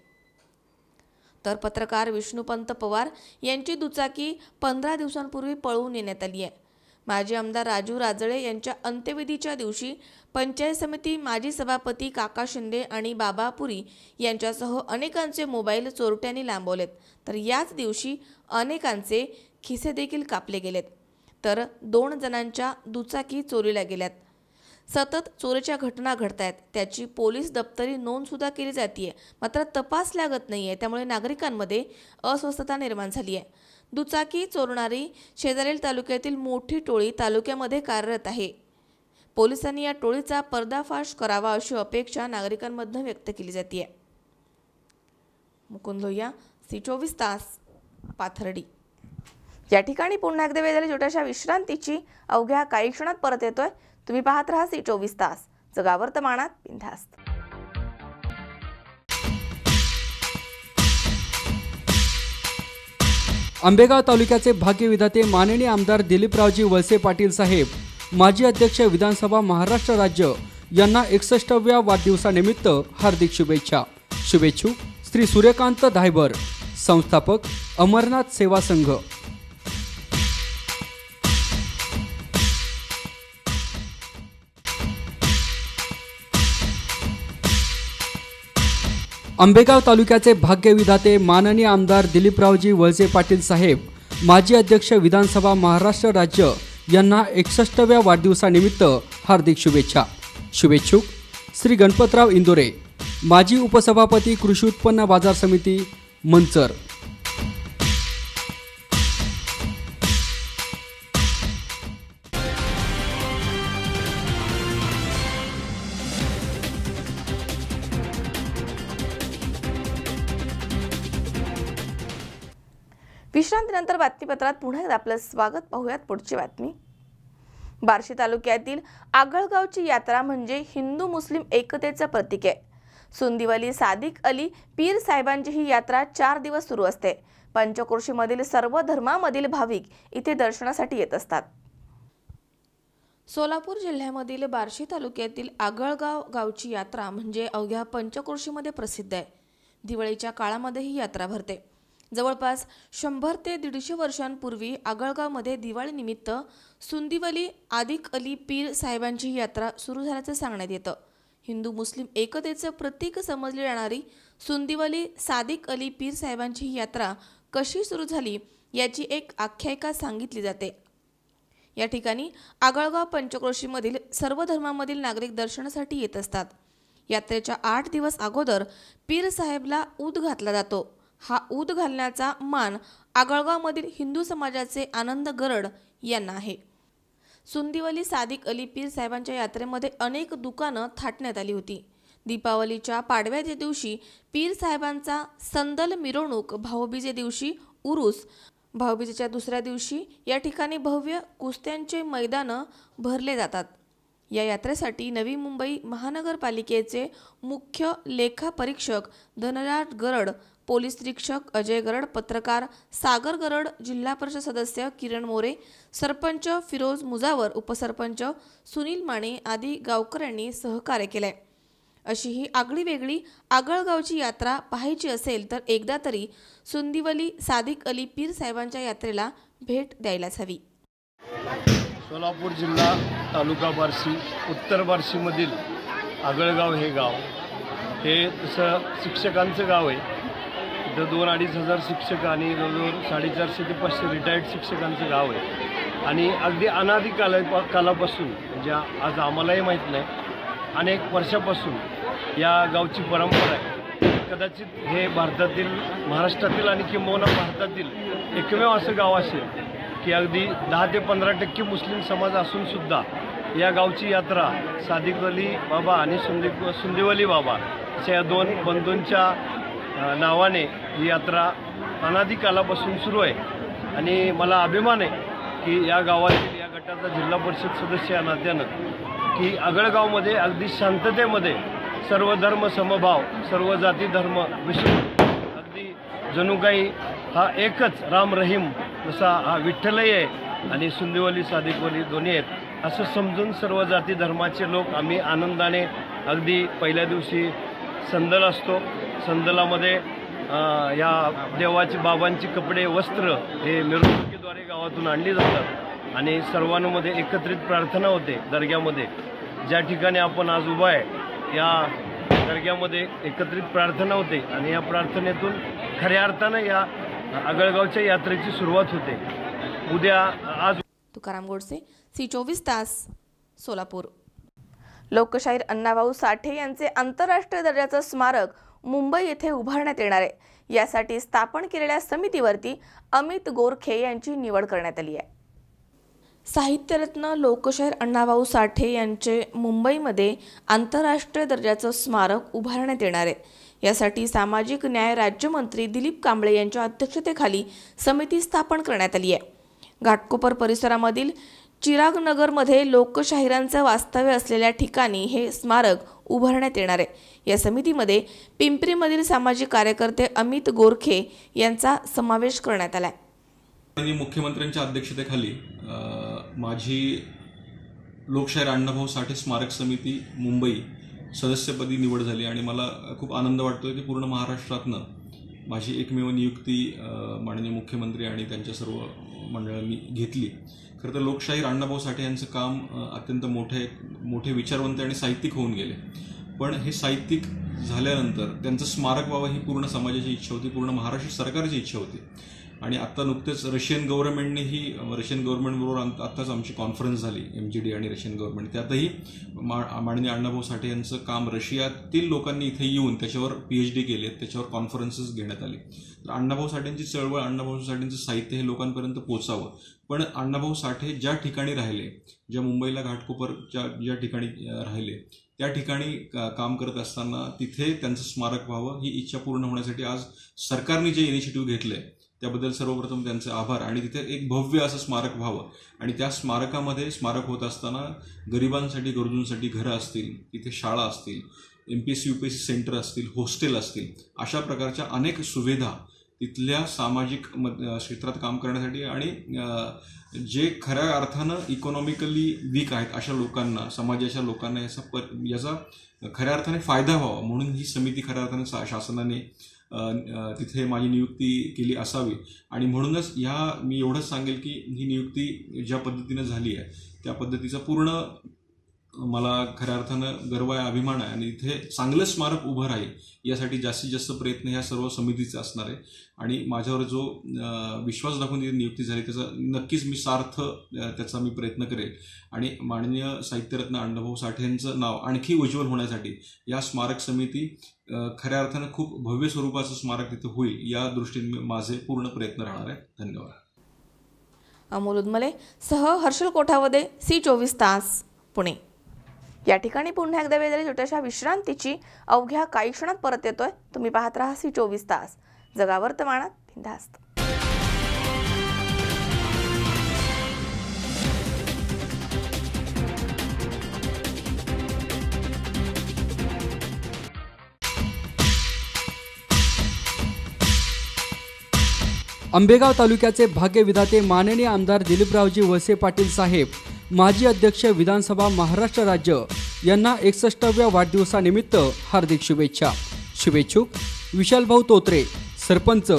तर पत्रकार विष्णुपंत पवार यांची दुचाकी 15 दिवसांपूर्वी पळवून नेण्यात आली आहे. माजी आमदार राजू राजळे यांच्या अंत्यविधीच्या दिवशी पंचायत समिती माजी सभापती काका शिंदे आणि बाबा पुरी यांच्यासह अनेकांचे मोबाईल चोरट्यांनी लांबवलेत. तर याच दिवशी अनेकांचे खिसे देखील कापले गेलेत. तर 2 जणांच्या दुचाकी चोरीला गेल्यात. सतत चोरीच्या घटना घडतायत. त्याची पोलीस दप्तरी नोंद सुद्धा केली जाते, मात्र तपास लागत नाहीये. त्यामुळे नागरिकांमध्ये अस्वस्थता निर्माण झाली आहे. दुचाकी चोरणारी शेजारील तालुक्यातील मोठी टोळी तालुक्यामध्ये कार्यरत आहे. पोलिसांनी या टोळीचा पर्दाफाश करावा अशी अपेक्षा नागरिकांमधून व्यक्त केली जाते. मुकुंद लोहिया, C24 तास, पाथर्डी. या ठिकाणी पुन्हा एकदा वेळ झाली छोट्याशा विश्रांतीची. अवघ्या काही क्षणात परत येतोय. तुम्ही पाहत राहा C24 तास, जगा वर्तमानात बिनधास्त. आंबेगाव तालुक्याचे भाग्यविधाते माननीय आमदार दिलीपरावजी वळसे पाटील साहेब, माजी अध्यक्ष विधानसभा महाराष्ट्र राज्य यांना 61व्या वाढदिवसानिमित्त हार्दिक शुभेच्छा. शुभेच्छुक श्री सूर्यकांत धायबर, संस्थापक अमरनाथ सेवा संघ. आंबेगाव तालुक्याचे भाग्यविधाते माननीय आमदार दिलीपरावजी वळसे पाटील साहेब, माजी अध्यक्ष विधानसभा महाराष्ट्र राज्य यांना 61व्या वाढदिवसानिमित्त हार्दिक शुभेच्छा. शुभेच्छुक श्री गणपतराव इंदोरे, माजी उपसभापती कृषी उत्पन्न बाजार समिती मंचर. विश्रांतीनंतर बातमीपत्रात पुन्हा एकदा आपलं स्वागत. पाहूयात पुढची बातमी. बार्शी तालुक्यातील आगळगावची यात्रा म्हणजे हिंदू मुस्लिम एकतेचं प्रतीक आहे. सुंदीवली सादिक अली पीर साहेबांची ही यात्रा 4 दिवस सुरू असते. पंचक्रोशीमधील सर्व धर्मामधील भाविक इथे दर्शनासाठी येत असतात. सोलापूर जिल्ह्यामधील बार्शी तालुक्यातील आगळगाव गावची यात्रा म्हणजे अवघ्या पंचक्रोशीमध्ये प्रसिद्ध आहे. दिवाळीच्या काळामध्ये ही यात्रा भरते. जवळपास 100 ते 150 वर्षांपूर्वी आगळगावमध्ये दिवाळीनिमित्त सुंदीवली आदिक अली पीर साहेबांची ही यात्रा सुरू झाल्याचं सांगण्यात येतं. हिंदू मुस्लिम एकतेचं प्रतीक समजली जाणारी सुंदीवली सादिक अली पीर साहेबांची ही यात्रा कशी सुरू झाली याची एक आख्यायिका सांगितली जाते। या ठिकाणी आगळगाव पंचक्रोशीमधील सर्व धर्मामधील नागरिक दर्शनासाठी येत असतात। यात्रेच्या 8 दिवस अगोदर पीर साहेबला ऊद घातला जातो। हा ऊद घालण्याचा मान आगळगावमधील हिंदू समाजाचे आनंद गरड यांना आहे। सुंदीवली सादिक अली पीर साहेबांच्या यात्रेमध्ये अनेक दुकानं थाटण्यात आली होती। दीपावलीच्या पाडव्याच्या दिवशी पीर साहेबांचा संदल मिरवणूक, भाऊबीजे दिवशी उरूस, भाऊबीजेच्या दुसऱ्या दिवशी या ठिकाणी भव्य कुस्त्यांचे मैदानं भरले जातात। या यात्रेसाठी नवी मुंबई महानगरपालिकेचे मुख्य लेखापरीक्षक धनराज गरड, पोलीस निरीक्षक अजय गरड, पत्रकार सागर गरड, जिल्हा परिषद सदस्य किरण मोरे, सरपंच फिरोज मुजावर, उपसरपंच सुनील माने आदी गावकऱ्यांनी सहकार्य केले। अशी ही आगळी वेगळी आगळगावची यात्रा पाहायची असेल तर एकदा तरी सुंदीवली सादिक अली पीर साहेबांच्या यात्रेला भेट द्यायलाच हवी। सोलापूर जिल्हा, तालुका बार्शी, उत्तर बार्शीमधील आगळगाव हे गाव हे तसं शिक्षकांचं गाव आहे। इथं 2-2.5 हजार शिक्षक आणि जवळजवळ 450 ते 500 रिटायर्ड शिक्षकांचं गाव आहे आणि अगदी अनादी कालापासून म्हणजे आज आम्हालाही माहीत नाही, अनेक वर्षापासून या गावची परंपरा आहे। कदाचित हे भारतातील, महाराष्ट्रातील आणि किंबहुना भारतातील एकमेव असं गाव असेल की अगदी 10 ते 15% मुस्लिम समाज असून सुद्धा या गावची यात्रा सादिक अली बाबा आणि सुंदीवली बाबा अशा या 2 बंधूंच्या नावाने ही यात्रा अनादी कालापासून सुरू आहे आणि मला अभिमान आहे की या गावातील या गटाचा जिल्हा परिषद सदस्य या नात्यानं की आगळगावमध्ये अगदी शांततेमध्ये सर्व धर्म समभाव, सर्व जाती धर्म विसरून अगदी जणू काही हा एकच राम रहीम, जसा हा विठ्ठलही आहे आणि सुंदीवली सादिकवली दोन्ही आहेत असं समजून सर्व जाती धर्माचे लोक आम्ही आनंदाने अगदी पहिल्या दिवशी संदल असतो। संदलामध्ये या देवाचे बाबांची कपडे, वस्त्र हे मिरवणुकीद्वारे गावातून आणली जातात आणि सर्वांमध्ये एकत्रित प्रार्थना होते। दर्ग्यामध्ये ज्या ठिकाणी आपण आज उभा आहे या दर्ग्यामध्ये एकत्रित प्रार्थना होते आणि या प्रार्थनेतून खऱ्या अर्थानं या आगळगावच्या यात्रेची सुरुवात होते। उद्या आज तुकाराम गोडसे, C24 तास, सोलापूर। लोकशाहीर अण्णाभाऊ साठे यांचे आंतरराष्ट्रीय दर्जाचं स्मारक मुंबई येथे उभारण्यात येणार आहे। यासाठी स्थापन केलेल्या समितीवरती अमित गोरखे यांची निवड करण्यात आली आहे। साहित्यरत्न लोकशाहीर अण्णाभाऊ साठे यांचे मुंबईमध्ये आंतरराष्ट्रीय दर्जाचं स्मारक उभारण्यात येणार आहे। यासाठी सामाजिक न्याय राज्यमंत्री दिलीप कांबळे यांच्या अध्यक्षतेखाली समिती स्थापन करण्यात आली आहे। घाटकोपर परिसरामधील चिरागनगरमध्ये लोकशाहीरांचं वास्तव्य असलेल्या ठिकाणी हे स्मारक उभारण्यात येणार आहे। या समितीमध्ये पिंपरीमधील सामाजिक कार्यकर्ते अमित गोरखे यांचा समावेश करण्यात आला आहे। मुख्यमंत्र्यांच्या अध्यक्षतेखाली माझी लोकशाहीर अण्णाभाऊ साठे स्मारक समिती मुंबई सदस्यपदी निवड झाली आणि मला खूप आनंद वाटतोय की पूर्ण महाराष्ट्रातनं माझी एकमेव नियुक्ती माननीय मुख्यमंत्री आणि त्यांच्या सर्व मंडळांनी घेतली। खरं तर लोकशाहीर अण्णाभाऊ साठे यांचं काम अत्यंत मोठे विचारवंत आणि साहित्यिक होऊन गेले, पण हे साहित्यिक झाल्यानंतर त्यांचं स्मारक व्हावं ही पूर्ण समाजाची इच्छा होती, पूर्ण महाराष्ट्र सरकारची इच्छा होती आणि आता नुकतेच रशियन गव्हर्नमेंटबरोबर आत्ताच आमची कॉन्फरन्स झाली MGD आणि रशियन गव्हर्नमेंट, त्यातही माननीय अण्णाभाऊ साठे यांचं काम रशियातील लोकांनी इथे येऊन त्याच्यावर PhD केले, त्याच्यावर कॉन्फरन्सेस घेण्यात आले। तर अण्णाभाऊ साठेंची चळवळ, अण्णाभाऊ साठेंचं साहित्य हे लोकांपर्यंत पोचावं, पण अण्णाभाऊ साठे ज्या ठिकाणी राहिले, ज्या मुंबईला घाटकोपरच्या ज्या ठिकाणी राहिले त्या ठिकाणी काम करत असताना तिथे त्यांचं स्मारक व्हावं ही इच्छा पूर्ण होण्यासाठी आज सरकारने जे इनिशिएटिव्ह घेतलंय त्याबद्दल सर्वप्रथम त्यांचे आभार आणि तिथे एक भव्य असं स्मारक व्हावं आणि त्या स्मारकामध्ये स्मारक होत असताना गरिबांसाठी, गरजूंसाठी घरं असतील, तिथे शाळा असतील, MPSC UPSC सेंटर असतील, हॉस्टेल असतील, अशा प्रकारच्या अनेक सुविधा तिथल्या सामाजिक क्षेत्रात काम करण्यासाठी आणि जे खऱ्या अर्थानं इकॉनॉमिकली वीक आहेत अशा लोकांना, समाजाच्या लोकांना याचा खऱ्या अर्थाने फायदा व्हावा म्हणून ही समिती खऱ्या अर्थाने शासनाने तिथे माझी नियुक्ती केली असावी आणि म्हणूनच मी एवढंच सांगेल की ही नियुक्ती ज्या पद्धतीनं झाली आहे त्या पद्धतीचा पूर्ण मला खऱ्या अर्थानं गर्व आहे, अभिमान आहे आणि इथे चांगलं स्मारक उभं राहील यासाठी जास्तीत जास्त प्रयत्न ह्या सर्व समितीचे असणार आहे. आणि माझ्यावर जो विश्वास दाखवून नियुक्ती झाली त्याचा नक्कीच मी सार्थ त्याचा मी प्रयत्न करेल. आणि माननीय साहित्यरत्न अण्णाभाऊ साठे यांचं नाव आणखी उज्ज्वल होण्यासाठी या स्मारक समिती खऱ्या अर्थानं खूप भव्य स्वरूपाचं स्मारक तिथे होईल या दृष्टीने माझे पूर्ण प्रयत्न राहणार आहेत. धन्यवाद. अमोल उदमले सह हर्षल कोठावदे, C24 तास, पुणे. या ठिकाणी पुन्हा एकदा वेळ झाली छोट्याशा विश्रांतीची. अवघ्या काही क्षणात परत येतोय. तुम्ही पाहत राहा C24 तास, जगा वर्तमानात बिनधास्त. आंबेगाव तालुक्याचे भाग्यविधाते माननीय आमदार दिलीपरावजी वळसे पाटील साहेब, माजी अध्यक्ष विधानसभा महाराष्ट्र राज्य यांना 61व्या वाढदिवसानिमित्त हार्दिक शुभेच्छा. शुभेच्छुक विशालभाऊ तोत्रे, सरपंच,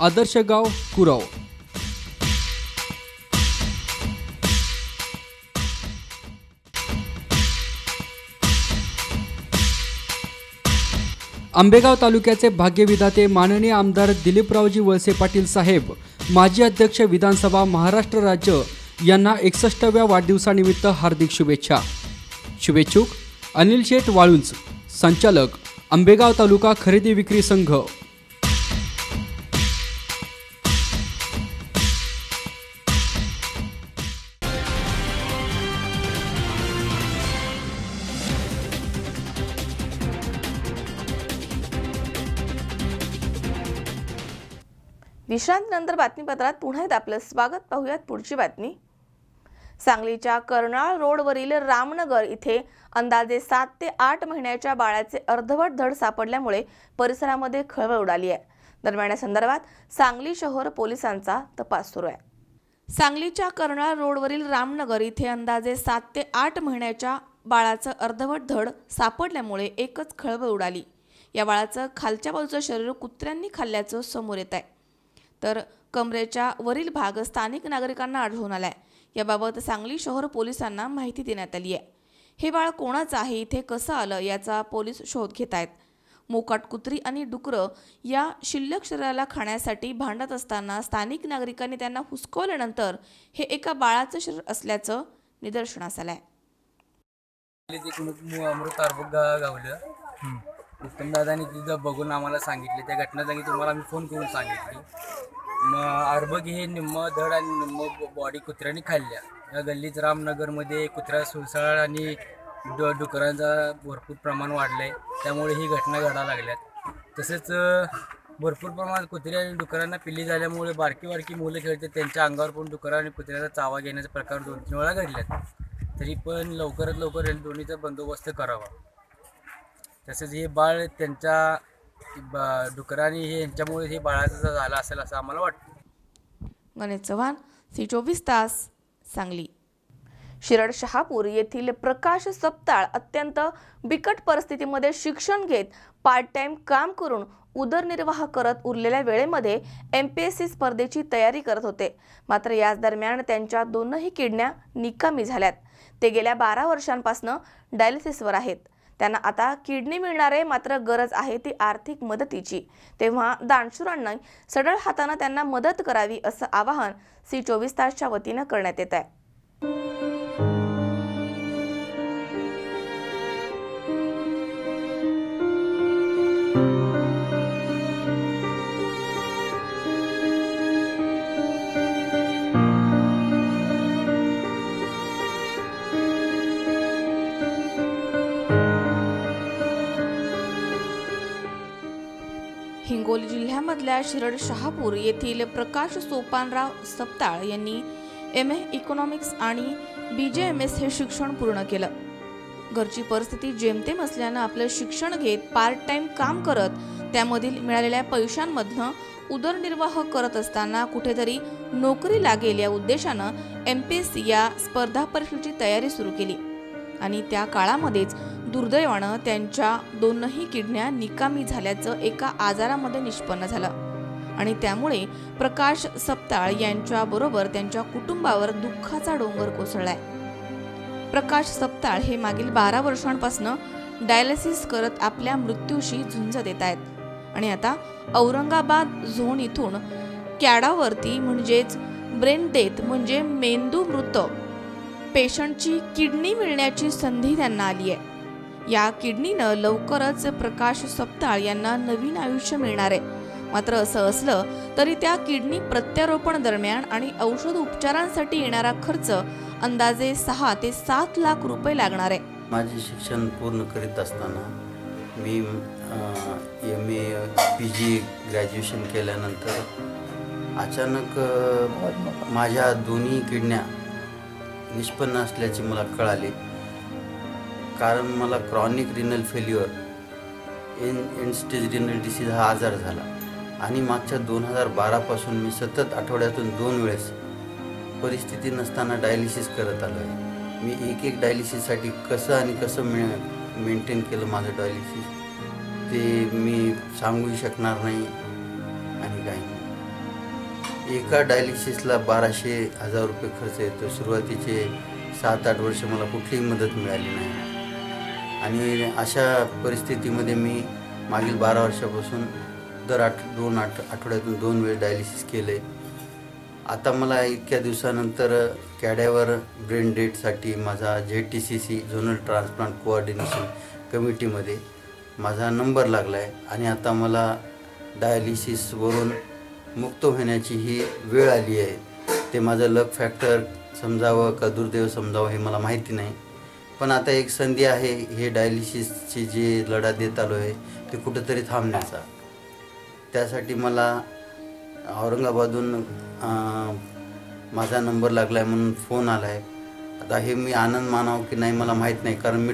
आदर्श गाव, कुराव. आंबेगाव तालुक्याचे भाग्यविधाते माननीय आमदार दिलीपरावजी वळसे पाटील साहेब, माजी अध्यक्ष विधानसभा महाराष्ट्र राज्य यांना 61व्या वाढदिवसानिमित्त हार्दिक शुभेच्छा. शुभेच्छुक अनिल शेठ वाळुंज, संचालक, आंबेगाव तालुका खरेदी विक्री संघ. विश्रांतीनंतर बातमीपत्रात पुन्हा एकदा आपलं स्वागत. पाहूयात पुढची बातमी. सांगलीच्या कर्नाळ रोडवरील रामनगर इथे अंदाजे 7 ते 8 महिन्याच्या बाळाचे अर्धवट धड सापडल्यामुळे परिसरामध्ये खळबळ उडाली आहे. दरम्यान या संदर्भात सांगली शहर पोलिसांचा तपास सुरू आहे. सांगलीच्या कर्नाळ रोडवरील रामनगर इथे अंदाजे 7 ते 8 महिन्याच्या बाळाचं अर्धवट धड सापडल्यामुळे एकच खळबळ उडाली. या बाळाचं खालच्या बाजूचं शरीर कुत्र्यांनी खाल्ल्याचं समोर येत आहे. तर कमरेच्या वरील भाग स्थानिक नागरिकांना आढळून आलाय. याबाबत सांगली शहर पोलिसांना माहिती देण्यात आली आहे. हे बाळ कोणाचं आहे, इथे कसं आलं याचा पोलीस शोध घेत आहेत. मोकाट कुत्री आणि डुकरं या शिल्लक शरीराला खाण्यासाठी भांडत असताना स्थानिक नागरिकांनी त्यांना हुसकवल्यानंतर हे एका बाळाचं शरीर असल्याचं निदर्शनास आलंय. अमृत अर्भक गावलं उत्तम दादानी तिथं बघून आम्हाला सांगितले. त्या घटनास्थळी तुम्हाला आम्ही फोन करून सांगितली. मग अर्भक हे निम्म धड आणि निम्म बॉडी कुत्र्याने खाल्ल्या. या गल्लीत रामनगरमध्ये कुत्र्या सुळसळ आणि डुकरांचा भरपूर प्रमाण वाढलं आहे. त्यामुळे ही घटना घडायला लागल्यात. तसेच भरपूर प्रमाणात कुत्रे आणि डुकरांना पिल्ली झाल्यामुळे बारकी मुलं खेळतात, त्यांच्या अंगावर पण डुकरा आणि कुत्र्याचा चावा घेण्याचा प्रकार 2-3 वेळा घडल्यात. तरी पण लवकरात लवकर दोन्हीचा बंदोबस्त करावा. तसेच हे बाळ त्यांच्या डुकरांनी हे यांच्यामुळे हे बाळाचं झालं असेल असं आम्हाला वाटतं. गणेश चव्हाण, C24 तास, सांगली. शिरड शहापूर येथील प्रकाश सपताळ अत्यंत बिकट परिस्थितीमध्ये शिक्षण घेत पार्ट टाइम काम करून उदरनिर्वाह करत उरलेल्या वेळेमध्ये MPSC स्पर्धेची तयारी करत होते. मात्र याच दरम्यान त्यांच्या 2ही किडन्या निकामी झाल्यात. ते गेल्या 12 वर्षांपासून डायलिसिसवर आहेत. त्यांना आता किडनी मिळणार आहे, मात्र गरज आहे ती आर्थिक मदतीची. तेव्हा दानशूरांनी सढळ हाताने त्यांना मदत करावी असं आवाहन C24 तासच्या वतीनं करण्यात येत आहे. हिंगोली जिल्ह्यामधल्या शिरड शहापूर येथील प्रकाश सोपानराव सपताळ यांनी MA इकॉनॉमिक्स आणि BJMS हे शिक्षण पूर्ण केलं. घरची परिस्थिती जेमतेम असल्यानं आपलं शिक्षण घेत पार्ट टाइम काम करत त्यामधील मिळालेल्या पैशांमधनं उदरनिर्वाह करत असताना कुठेतरी नोकरी लागेल या उद्देशानं MPSC या स्पर्धा परीक्षेची तयारी सुरू केली. आणि त्या काळामध्येच दुर्दैवानं त्यांच्या 2ही किडन्या निकामी झाल्याचं एका आजारामध्ये निष्पन्न झालं. आणि त्यामुळे प्रकाश सपताळ यांच्याबरोबर त्यांच्या कुटुंबावर दुःखाचा डोंगर कोसळलाय. प्रकाश सपताळ हे मागील 12 वर्षांपासून डायलिसिस करत आपल्या मृत्यूशी झुंज देत आहेत आणि आता औरंगाबाद झोन इथून कॅडावरती म्हणजेच ब्रेन डेथ म्हणजे मेंदू मृत पेशंटची किडनी मिळण्याची संधी त्यांना आली आहे. या किडनीनं लवकरच प्रकाश सपताळ यांना नवीन आयुष्य मिळणार आहे. मात्र असं असलं तरी त्या किडनी प्रत्यारोपण दरम्यान आणि औषध उपचारांसाठी येणारा खर्च अंदाजे 6 ते 7 लाख रुपये लागणार आहे. माझे शिक्षण पूर्ण करीत असताना मी MA PG ग्रॅज्युएशन केल्यानंतर अचानक माझ्या दोन्ही किडन्या निष्पन्न असल्याचे मला कळाले. कारण मला chronic renal failure end stage renal disease हा आजार झाला आणि मागच्या 2012 पासून मी सतत आठवड्यातून 2 वेळेस परिस्थिती नसताना डायलिसिस करत आलो आहे. मी एक डायलिसिससाठी कसं मेंटेन केलं माझं डायलिसिस ते मी सांगू शकणार नाही आणि काही नाही. एका डायलिसिसला 1200-1000 रुपये खर्च येतो. सुरुवातीचे 7-8 वर्ष मला कुठलीही मदत मिळाली नाही आणि अशा परिस्थितीमध्ये मी मागील 12 वर्षापासून दर आठवड्यातून 2 वेळ डायलिसिस केले. आता मला इतक्या दिवसानंतर कॅड्यावर ब्रेन डेथसाठी माझा ZTCC झोनल ट्रान्सप्लांट कोऑर्डिनेशन कमिटीमध्ये माझा नंबर लागला आहे आणि आता मला डायलिसिसवरून मुक्त होण्याची ही वेळ आली आहे. ते माझं लक फॅक्टर समजावं का दुर्दैव समजावं हे मला माहिती नाही, पण आता एक संधी आहे हे डायलिसिसची जे लढा देत आलो आहे ते कुठंतरी थांबण्याचा. त्यासाठी मला औरंगाबादून माझा नंबर लागला आहे म्हणून फोन आला आहे. आता हे मी आनंद मानावं की नाही मला माहीत नाही, कारण मी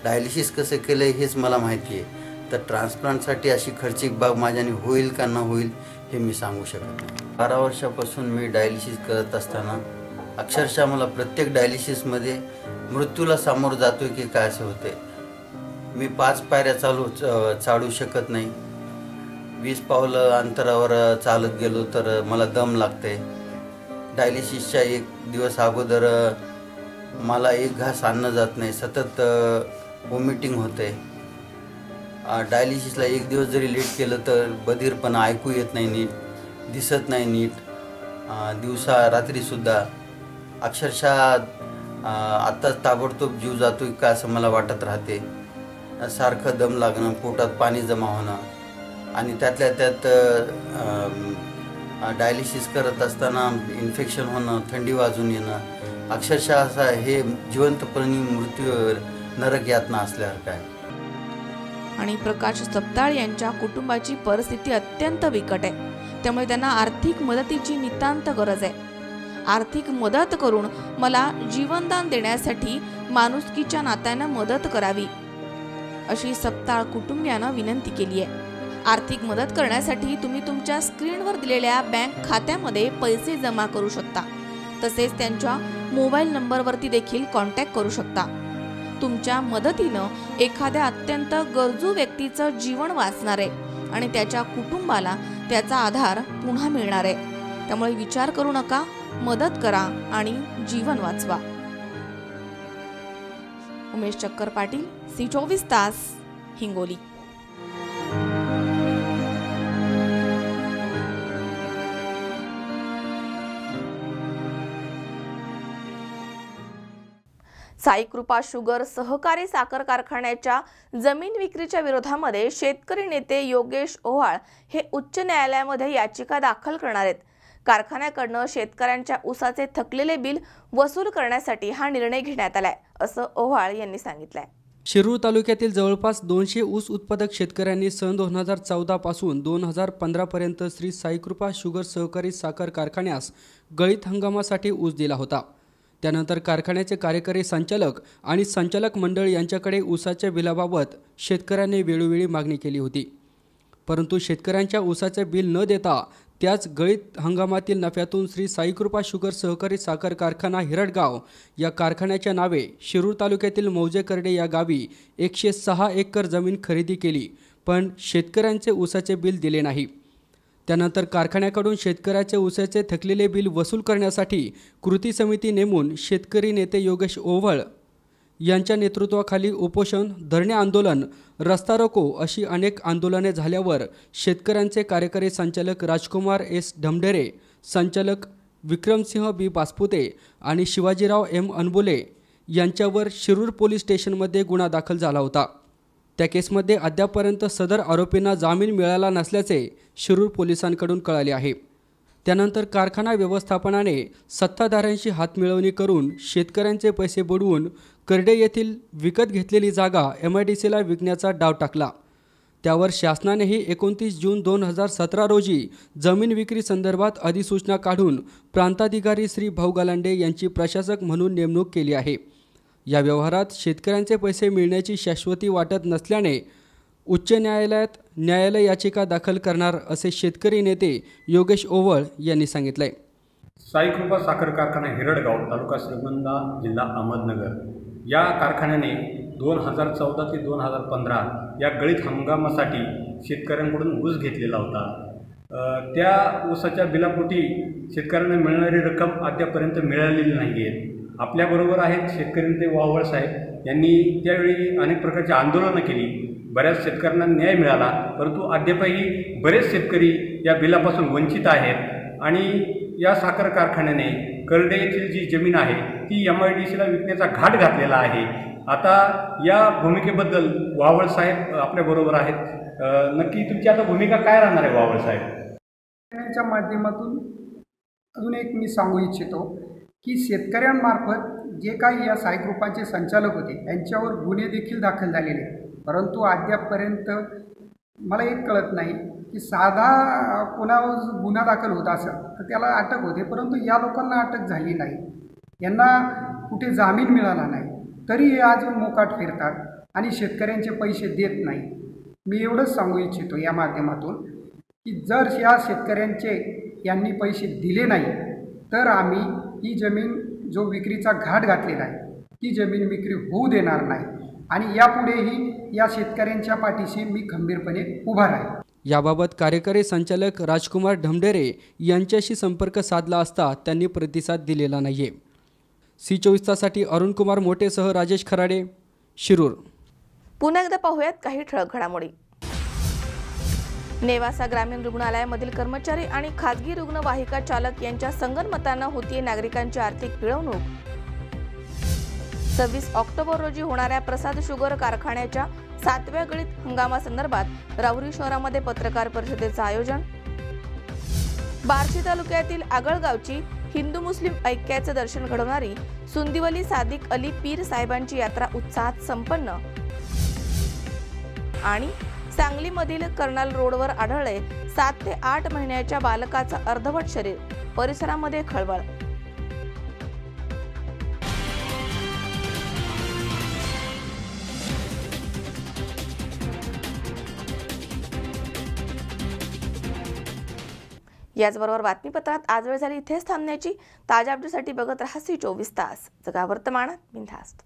डायलिसिस कसं केलं आहे हेच मला माहिती आहे. तर ट्रान्सप्लांटसाठी अशी खर्चिक बाब माझ्याने होईल का न होईल हे मी सांगू शकत नाही. 12 वर्षापासून मी डायलिसिस करत असताना अक्षरशः मला प्रत्येक डायलिसिसमध्ये मृत्यूला सामोरं जातो की काय असं होते. मी 5 पायऱ्या चालू शकत नाही. 20 पावलं अंतरावर चालत गेलो तर मला दम लागते. डायलिसिसच्या 1 दिवस अगोदर मला एक घास अन्न जात नाही, सतत वॉमिटिंग होते. डायलिसिसला 1 दिवस जरी लेट केलं तर बधीरपणा, ऐकू येत नाही नीट, दिसत नाही नीट, दिवसा रात्रीसुद्धा अक्षरशः आत्ताच ताबडतोब जीव जातो का असं मला वाटत राहते. सारखं दम लागणं, पोटात पाणी जमा होणं आणि त्यातल्या त्यात डायलिसिस करत असताना इन्फेक्शन होणं, थंडी वाजून येणं, अक्षरशः असा हे जिवंतपणी मृत्यू नरक यातना असल्यासारखं आहे. आणि प्रकाश सपताळ यांच्या कुटुंबाची परिस्थिती अत्यंत बिकट आहे. त्यामुळे त्यांना आर्थिक मदतीची नितांत गरज आहे. आर्थिक मदत करून मला जीवनदान देण्यासाठी माणुसकीच्या नात्यानं मदत करावी अशी सपताळ कुटुंबियानं विनंती केली आहे. आर्थिक मदत करण्यासाठी तुम्ही तुमच्या स्क्रीनवर दिलेल्या बँक खात्यामध्ये पैसे जमा करू शकता. तसेच त्यांच्या मोबाईल नंबरवरती देखील कॉन्टॅक्ट करू शकता. तुमच्या मदतीनं एखाद्या अत्यंत गरजू व्यक्तीचं जीवन वाचणार आहे आणि त्याच्या कुटुंबाला त्याचा आधार पुन्हा मिळणार आहे. त्यामुळे विचार करू नका, मदत करा आणि जीवन वाचवा. उमेश चक्कर पाटील, C24 तास, हिंगोली. साई कृपा शुगर सहकारी साखर कारखान्याच्या जमीन विक्रीच्या विरोधामध्ये शेतकरी नेते योगेश ओव्हाळ हे उच्च न्यायालयामध्ये याचिका दाखल करणार आहेत. कारखान्याकडनं शेतकऱ्यांच्या ऊसाचे थकलेले बिल वसूल करण्यासाठी हा निर्णय घेण्यात आलाय असं ओव्हाळ यांनी सांगितलंय. शिरूर तालुक्यातील जवळपास 200 ऊस उत्पादक शेतकऱ्यांनी सन 2014 पासून 2015 पर्यंत श्री साई कृपा शुगर सहकारी साखर कारखान्यास गळीत हंगामासाठी ऊस दिला होता. त्यानंतर कारखान्याचे कार्यकारी संचालक आणि संचालक मंडळ यांच्याकडे ऊसाच्या बिलाबाबत शेतकऱ्यांनी वेळोवेळी मागणी केली होती. परंतु शेतकऱ्यांच्या ऊसाचे बिल न देता त्याच गळीत हंगामातील नफ्यातून श्री साई कृपा शुगर सहकारी साखर कारखाना हिरडगाव या कारखान्याच्या नावे शिरूर तालुक्यातील मौजे करडे या गावी 106 एकर जमीन खरेदी केली, पण शेतकऱ्यांचे ऊसाचे बिल दिले नाही. त्यानंतर कारखान्याकडून शेतकऱ्याचे ऊसाचे थकलेले बिल वसूल करण्यासाठी कृती समिती नेमून शेतकरी नेते योगेश ओव्हळ यांच्या नेतृत्वाखाली उपोषण, धरणे आंदोलन, रस्ता रोको अशी अनेक आंदोलने झाल्यावर शेतकऱ्यांचे कार्यकारी संचालक राजकुमार एस ढमढेरे, संचालक विक्रमसिंह बी पासपुते आणि शिवाजीराव एम अनबोले यांच्यावर शिरूर पोलीस स्टेशनमध्ये गुन्हा दाखल झाला होता। त्या केसमध्ये अद्यापर्यंत सदर आरोपींना जामीन मिळाला नसल्याचे शिरूर पोलिसांकडून कळाले आहे। त्यानंतर कारखाना व्यवस्थापनाने सत्ताधाऱ्यांशी हातमिळवणी करून शेतकऱ्यांचे पैसे बुडवून करडे येथील विकत घेतलेली जागा MIDCला विकण्याचा डाव टाकला। त्यावर शासनानेही 29 जून 2017 रोजी जमीन विक्री संदर्भात अधिसूचना काढून प्रांताधिकारी श्री भाऊ गलांडे यांची प्रशासक म्हणून नेमणूक केली आहे। या व्यवहारात शेतकऱ्यांचे पैसे मिळण्याची शाश्वती वाटत नसल्याने उच्च न्यायालयात न्यायालय याचिका दाखल करणार असे शेतकरी नेते योगेश ओव्हळ यांनी सांगितले। साई कृपा साखर कारखाना हिरडगाव, तालुका श्रीगोंदा, जिल्हा अहमदनगर या कारखान्याने 2014 ते 2015 या गळीत हंगामासाठी शेतकऱ्यांकडून ऊस घेतलेला होता। त्या ऊसाच्या बिलापोटी शेतकऱ्यांना मिळणारी रक्कम अद्यापर्यंत मिळालेली नाही आहे। आपल्याबरोबर आहेत शेतकरी नेते वावळ साहेब यांनी त्यावेळी अनेक प्रकारची आंदोलनं केली, बऱ्याच शेतकऱ्यांना न्याय मिळाला, परंतु अद्यापही बरेच शेतकरी या बिलापासून वंचित आहेत आणि या साखर कारखान्याने करडे येथील जी जमीन आहे ती MIDCला विकण्याचा घाट घातलेला आहे। आता या भूमिकेबद्दल वावळ साहेब आपल्याबरोबर आहेत। नक्की तुमची आता भूमिका काय राहणार आहे वावळ साहेब? च्या माध्यमातून अजून एक मी सांगू इच्छितो की शेतकऱ्यांमार्फत जे काही या साई ग्रुपाचे संचालक होते यांच्यावर गुन्हे देखील दाखल झालेले, परंतु अद्यापपर्यंत मला एक कळत नाही की साधा कोणावर गुन्हा दाखल होत असेल तर त्याला अटक होते, परंतु या लोकांना अटक झाली नाही, यांना कुठे जामीन मिळाला नाही, तरी हे आज मोकाट फिरतात आणि शेतकऱ्यांचे पैसे देत नाही। मी एवढंच सांगू इच्छितो या माध्यमातून की जर या शेतकऱ्यांचे यांनी पैसे दिले नाही तर आम्ही ही जमीन जो विक्रीचा घाट घातलेला आहे ती जमीन विक्री होऊ देणार नाही आणि यापुढेही या शेतकऱ्यांच्या पाठीशी मी खंबीरपणे उभा राहील। याबाबत कार्यकारी संचालक राजकुमार ढमढेरे यांच्याशी संपर्क साधला असता त्यांनी प्रतिसाद दिलेला नाहीये। C24 तासाठी अरुण कुमार मोटेसह राजेश खराडे, शिरूर। पुन्हा एकदा पाहूयात काही ठळक घडामोडी। नेवासा ग्रामीण रुग्णालयामधील कर्मचारी आणि खासगी रुग्णवाहिका चालक यांच्या संगनमतानं होतीये नागरिकांची आर्थिक पिळवणूक। 26 ऑक्टोबर रोजी होणाऱ्या प्रसाद शुगर कारखान्याच्या 7व्या गळीत हंगामासंदर्भात राहुरी शहरामध्ये पत्रकार परिषदेचं आयोजन। बार्शी तालुक्यातील आगळगावची हिंदू मुस्लिम ऐक्याचे दर्शन घडवणारी सुंदिवली सादिक अली पीर साहेबांची यात्रा उत्साहात संपन्न। आणि सांगलीमधील कर्नाल रोडवर आढळले 7 ते 8 महिन्याच्या बालकाचं अर्धवट शरीर, परिसरामध्ये खळबळ। याचबरोबर बातमीपत्रात आज वेळ झाली इथेच थांबण्याची। ताज्या अपडेटसाठी बघत रहा C24 तास, जगा वर्तमानात बिनधास्त।